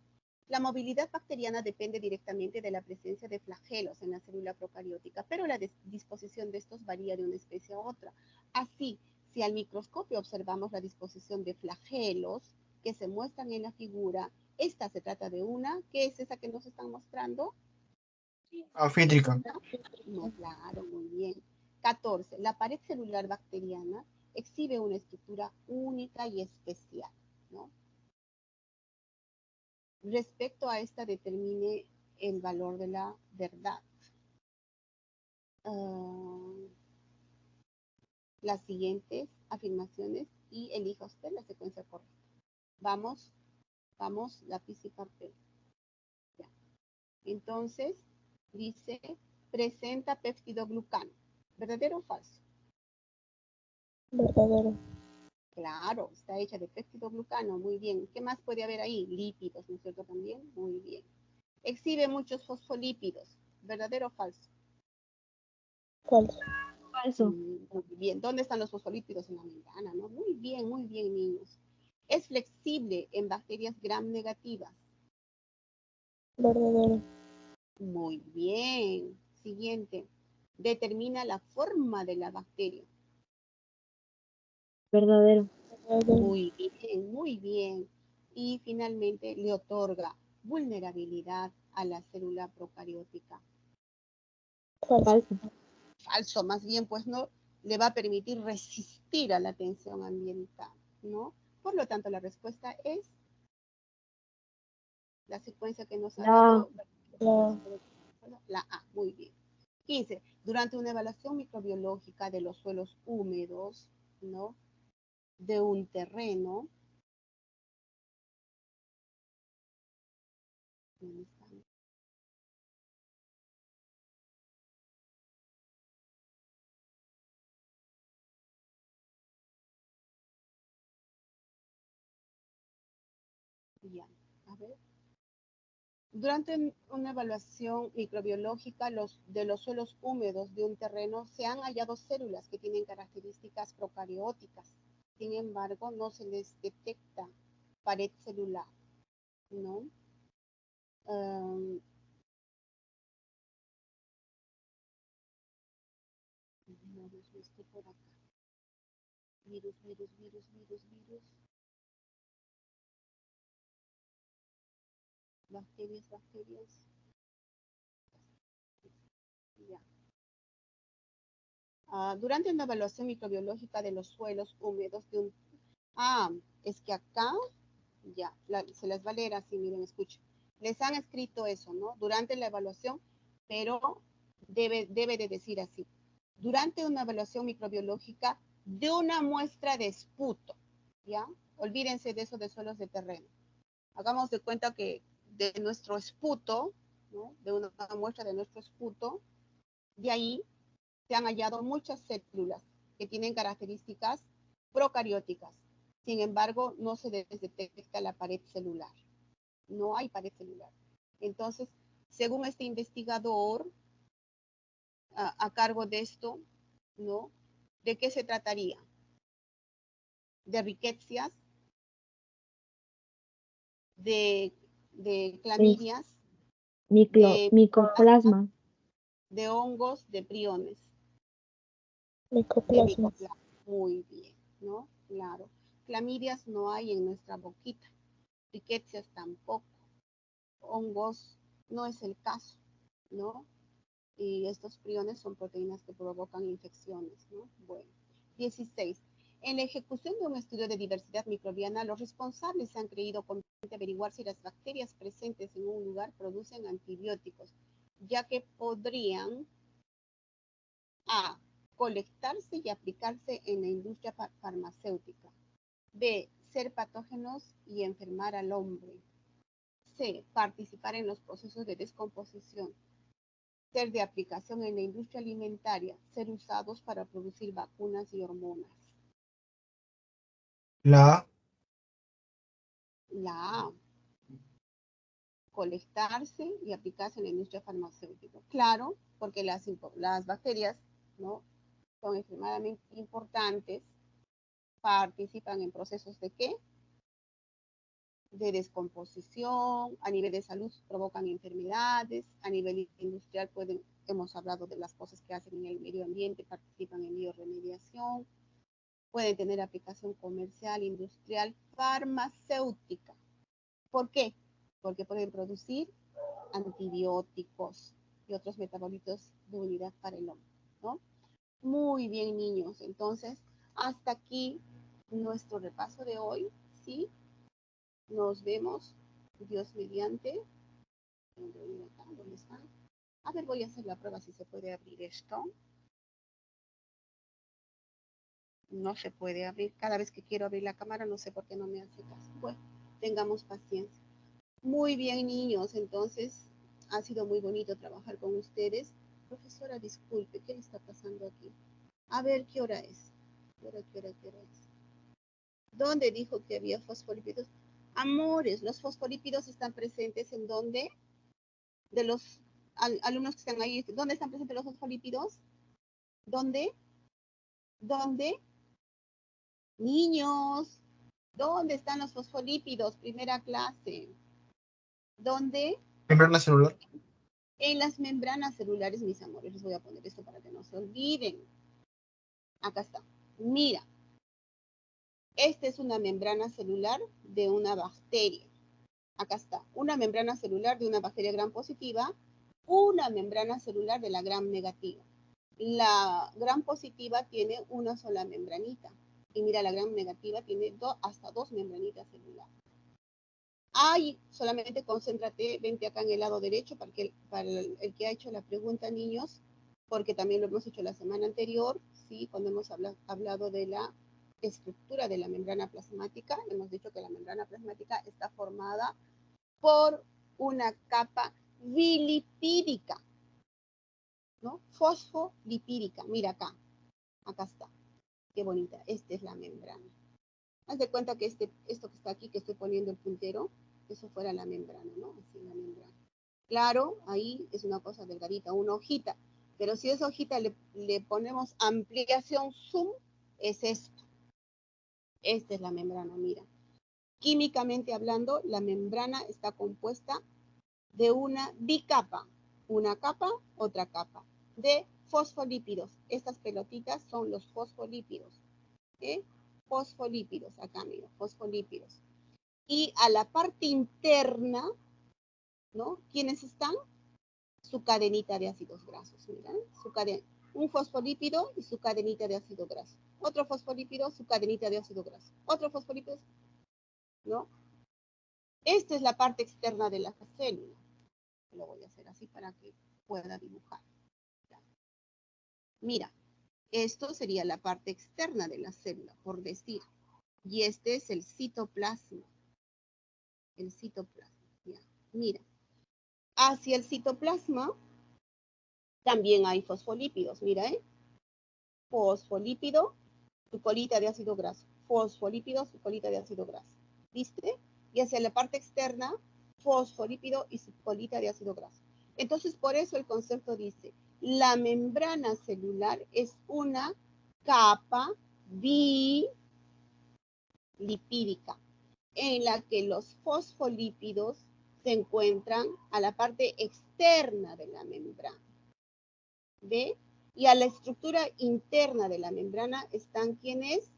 Speaker 1: La movilidad bacteriana depende directamente de la presencia de flagelos en la célula procariótica, pero la disposición de estos varía de una especie a otra. Así, si al microscopio observamos la disposición de flagelos que se muestran en la figura, esta se trata de una, ¿qué es esa que nos están mostrando?
Speaker 2: Anfítrica.
Speaker 1: No, claro, muy bien. 14. La pared celular bacteriana exhibe una estructura única y especial, ¿no? Respecto a esta determine el valor de la verdad. Las siguientes afirmaciones y elija usted la secuencia correcta. Vamos, lápiz y papel. Ya. Entonces, dice, presenta peptidoglucano. ¿Verdadero o falso?
Speaker 4: Verdadero.
Speaker 1: Claro, está hecha de peptidoglucano, muy bien. ¿Qué más puede haber ahí? Lípidos, ¿no es cierto también? Muy bien. Exhibe muchos fosfolípidos, ¿verdadero o falso?
Speaker 4: Falso.
Speaker 3: Falso.
Speaker 1: Muy bien. ¿Dónde están los fosfolípidos? En la membrana, ¿no? Muy bien, niños. Es flexible en bacterias gram negativas.
Speaker 4: Verdadero.
Speaker 1: Muy bien. Siguiente. Determina la forma de la bacteria.
Speaker 3: Verdadero.
Speaker 4: Verdadero.
Speaker 1: Muy bien. Y finalmente le otorga vulnerabilidad a la célula procariótica.
Speaker 4: Falso.
Speaker 3: Falso.
Speaker 1: Falso, más bien, pues no le va a permitir resistir a la tensión ambiental, ¿no? Por lo tanto, la respuesta es la secuencia que nos ha dado la A. Muy bien. 15. Durante una evaluación microbiológica de los suelos húmedos, ¿no? De un terreno, ¿dónde están? Ya, a ver. Durante una evaluación microbiológica de los suelos húmedos de un terreno se han hallado células que tienen características procarióticas. Sin embargo, no se les detecta pared celular, ¿no? Estoy por acá. Virus. Bacterias. Ya. Durante una evaluación microbiológica de los suelos húmedos de un... es que acá, ya, se las va a leer así, miren, escuchen. Les han escrito eso, ¿no? Durante la evaluación, pero debe de decir así. Durante una evaluación microbiológica de una muestra de esputo, ¿ya? Olvídense de eso de suelos de terreno. Hagamos de cuenta que de nuestro esputo, ¿no? De una muestra de nuestro esputo, de ahí se han hallado muchas células que tienen características procarióticas. Sin embargo, no se detecta la pared celular. No hay pared celular. Entonces, según este investigador a cargo de esto, ¿no? ¿De qué se trataría? De riquecias, de clamidias, de
Speaker 3: Micoplasma.
Speaker 1: de hongos, de priones, de
Speaker 4: Micoplasma.
Speaker 1: micoplasma. Muy bien, ¿no? Claro. Clamidias no hay en nuestra boquita, riquecias tampoco, hongos no es el caso, ¿no? Y estos priones son proteínas que provocan infecciones, ¿no? Bueno, 16. En la ejecución de un estudio de diversidad microbiana, los responsables han creído conveniente averiguar si las bacterias presentes en un lugar producen antibióticos, ya que podrían A. Colectarse y aplicarse en la industria farmacéutica. B. Ser patógenos y enfermar al hombre. C. Participar en los procesos de descomposición. Ser de aplicación en la industria alimentaria. Ser usados para producir vacunas y hormonas.
Speaker 2: La A.
Speaker 1: La A. Colectarse y aplicarse en la industria farmacéutica. Claro, porque las bacterias, ¿no? Son extremadamente importantes, participan en procesos de ¿qué? De descomposición, a nivel de salud provocan enfermedades, a nivel industrial hemos hablado de las cosas que hacen en el medio ambiente, participan en bioremediación, pueden tener aplicación comercial, industrial, farmacéutica. ¿Por qué? Porque pueden producir antibióticos y otros metabolitos de unidad para el hombre, ¿no? Muy bien, niños. Entonces, hasta aquí nuestro repaso de hoy, ¿sí? Nos vemos, Dios mediante. ¿Dónde está? A ver, voy a hacer la prueba si se puede abrir esto. No se puede abrir. Cada vez que quiero abrir la cámara, no sé por qué no me hace caso. Bueno, tengamos paciencia. Muy bien, niños. Entonces, ha sido muy bonito trabajar con ustedes. Profesora, disculpe, ¿qué le está pasando aquí? A ver, ¿qué hora es? ¿Qué hora es? ¿Dónde dijo que había fosfolípidos? Amores, los fosfolípidos están presentes en dónde? De los alumnos que están ahí, ¿dónde están presentes los fosfolípidos? ¿Dónde? ¿Dónde? Niños, ¿dónde están los fosfolípidos? Primera clase. ¿Dónde?
Speaker 2: Membrana celular.
Speaker 1: En las membranas celulares, mis amores. Les voy a poner esto para que no se olviden. Acá está. Mira. Esta es una membrana celular de una bacteria. Acá está. Una membrana celular de una bacteria gram positiva, una membrana celular de la gram negativa. La gram positiva tiene una sola membranita. Y mira, la gram negativa tiene hasta dos membranitas celulares. Ahí solamente concéntrate, vente acá en el lado derecho para el que ha hecho la pregunta, niños, porque también lo hemos hecho la semana anterior, ¿sí? Cuando hemos hablado de la estructura de la membrana plasmática, hemos dicho que la membrana plasmática está formada por una capa bilipídica, ¿no? Fosfolipídica, mira acá está, qué bonita, esta es la membrana. Haz de cuenta que esto que está aquí, que estoy poniendo el puntero, eso fuera la membrana, ¿no? Así la membrana. Claro, ahí es una cosa delgadita, una hojita, pero si esa hojita le ponemos ampliación zoom, es esto. Esta es la membrana, mira. Químicamente hablando, la membrana está compuesta de una bicapa, una capa, otra capa, de fosfolípidos. Estas pelotitas son los fosfolípidos. ¿Eh? Fosfolípidos, acá mira, fosfolípidos. Y a la parte interna, ¿no? ¿Quiénes están? Su cadenita de ácidos grasos, miren, un fosfolípido y su cadenita de ácido graso. Otro fosfolípido, su cadenita de ácido graso. Otro fosfolípido, ¿no? Esta es la parte externa de la célula. Lo voy a hacer así para que pueda dibujar. Mira, esto sería la parte externa de la célula, por decir. Y este es el citoplasma. El citoplasma. Ya. Mira, hacia el citoplasma también hay fosfolípidos. Mira, fosfolípido, tu colita de ácido graso. Fosfolípido, su colita de ácido graso. ¿Viste? Y hacia la parte externa, fosfolípido y su colita de ácido graso. Entonces, por eso el concepto dice, la membrana celular es una capa bilipídica en la que los fosfolípidos se encuentran a la parte externa de la membrana. ¿Ve? Y a la estructura interna de la membrana están ¿quiénes?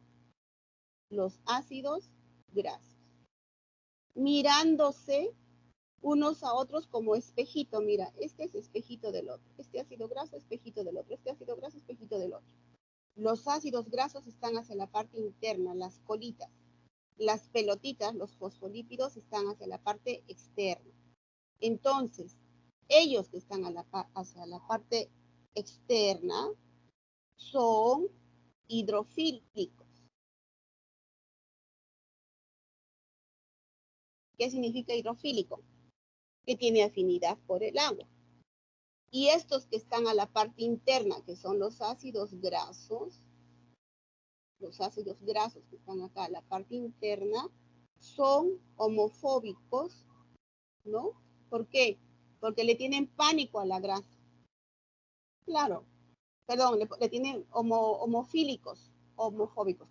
Speaker 1: Los ácidos grasos, mirándose unos a otros como espejito. Mira, este es espejito del otro, este ácido graso, espejito del otro, este ácido graso, espejito del otro. Los ácidos grasos están hacia la parte interna, las colitas. Las pelotitas, los fosfolípidos, están hacia la parte externa. Entonces, ellos que están hacia la parte externa son hidrofílicos. ¿Qué significa hidrofílico? Que tiene afinidad por el agua. Y estos que están a la parte interna, que son los ácidos grasos que están acá a la parte interna, son homofóbicos, ¿no? ¿Por qué? Porque le tienen pánico a la grasa. Claro, perdón, le tienen homofílicos, homofóbicos,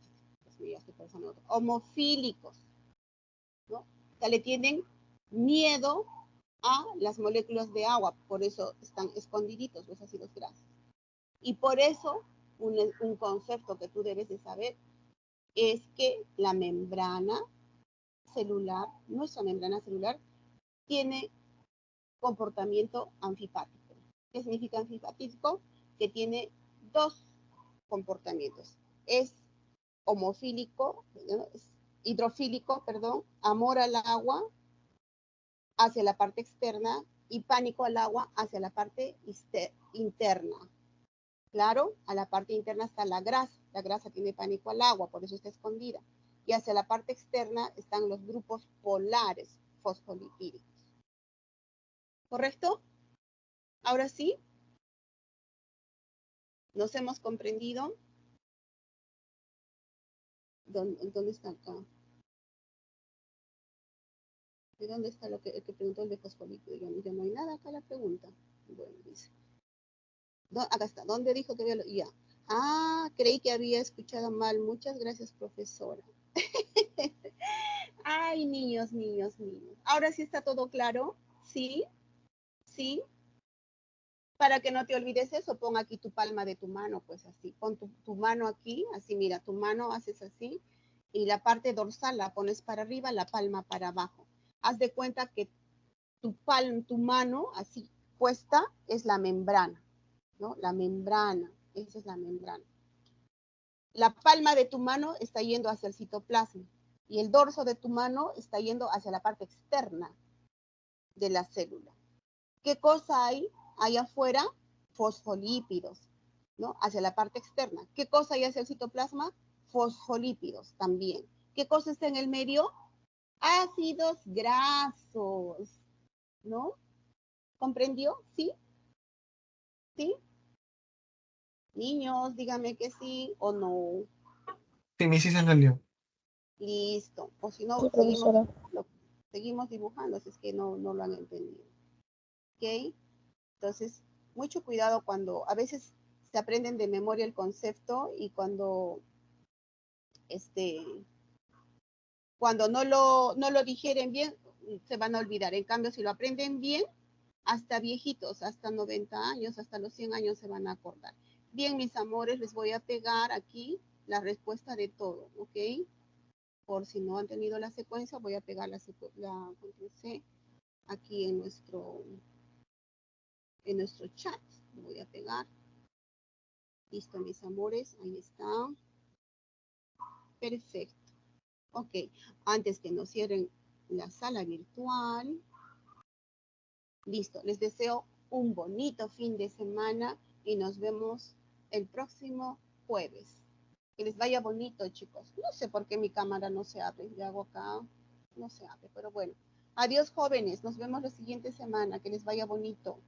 Speaker 1: homofílicos, ¿no? O sea, le tienen miedo a las moléculas de agua, por eso están escondiditos los ácidos grasos. Y por eso, un concepto que tú debes de saber es que la membrana celular, nuestra membrana celular, tiene comportamiento anfipático. ¿Qué significa anfipático? Que tiene dos comportamientos. Es homofílico, es hidrofílico, perdón, amor al agua hacia la parte externa y pánico al agua hacia la parte interna. Claro, a la parte interna está la grasa tiene pánico al agua, por eso está escondida. Y hacia la parte externa están los grupos polares fosfolipídicos. ¿Correcto? Ahora sí, ¿nos hemos comprendido? ¿Dónde está acá? ¿De dónde está el que preguntó el de fosfolípido? Ya no hay nada acá la pregunta. Bueno, dice. Acá está. ¿Dónde dijo que había? Ya. Ah, creí que había escuchado mal. Muchas gracias, profesora. Ay, niños. ¿Ahora sí está todo claro? ¿Sí? ¿Sí? Para que no te olvides eso, pon aquí tu palma de tu mano, pues así. Pon tu mano aquí, así, mira, tu mano haces así, y la parte dorsal la pones para arriba, la palma para abajo. Haz de cuenta que tu mano así puesta es la membrana, ¿no? La membrana, esa es la membrana. La palma de tu mano está yendo hacia el citoplasma y el dorso de tu mano está yendo hacia la parte externa de la célula. ¿Qué cosa hay allá afuera? Fosfolípidos, ¿no? Hacia la parte externa. ¿Qué cosa hay hacia el citoplasma? Fosfolípidos también. ¿Qué cosa está en el medio? Ácidos grasos, ¿no? ¿Comprendió? ¿Sí? ¿Sí? Niños, dígame que sí o no.
Speaker 2: Sí, mi sí se entendió.
Speaker 1: Listo. O si no,
Speaker 4: Sí, profesora.
Speaker 1: seguimos dibujando, si es que no lo han entendido. ¿Ok? Entonces, mucho cuidado cuando a veces se aprenden de memoria el concepto y cuando no lo digieren bien, se van a olvidar. En cambio, si lo aprenden bien, hasta viejitos, hasta 90 años, hasta los 100 años se van a acordar. Bien, mis amores, les voy a pegar aquí la respuesta de todo, ¿ok? Por si no han tenido la secuencia, voy a pegar la control C aquí en nuestro chat. Lo voy a pegar. Listo, mis amores, ahí está. Perfecto. Ok, antes que nos cierren la sala virtual. Listo, les deseo un bonito fin de semana y nos vemos el próximo jueves. Que les vaya bonito, chicos. No sé por qué mi cámara no se abre. Le hago acá, no se abre, pero bueno. Adiós, jóvenes. Nos vemos la siguiente semana. Que les vaya bonito.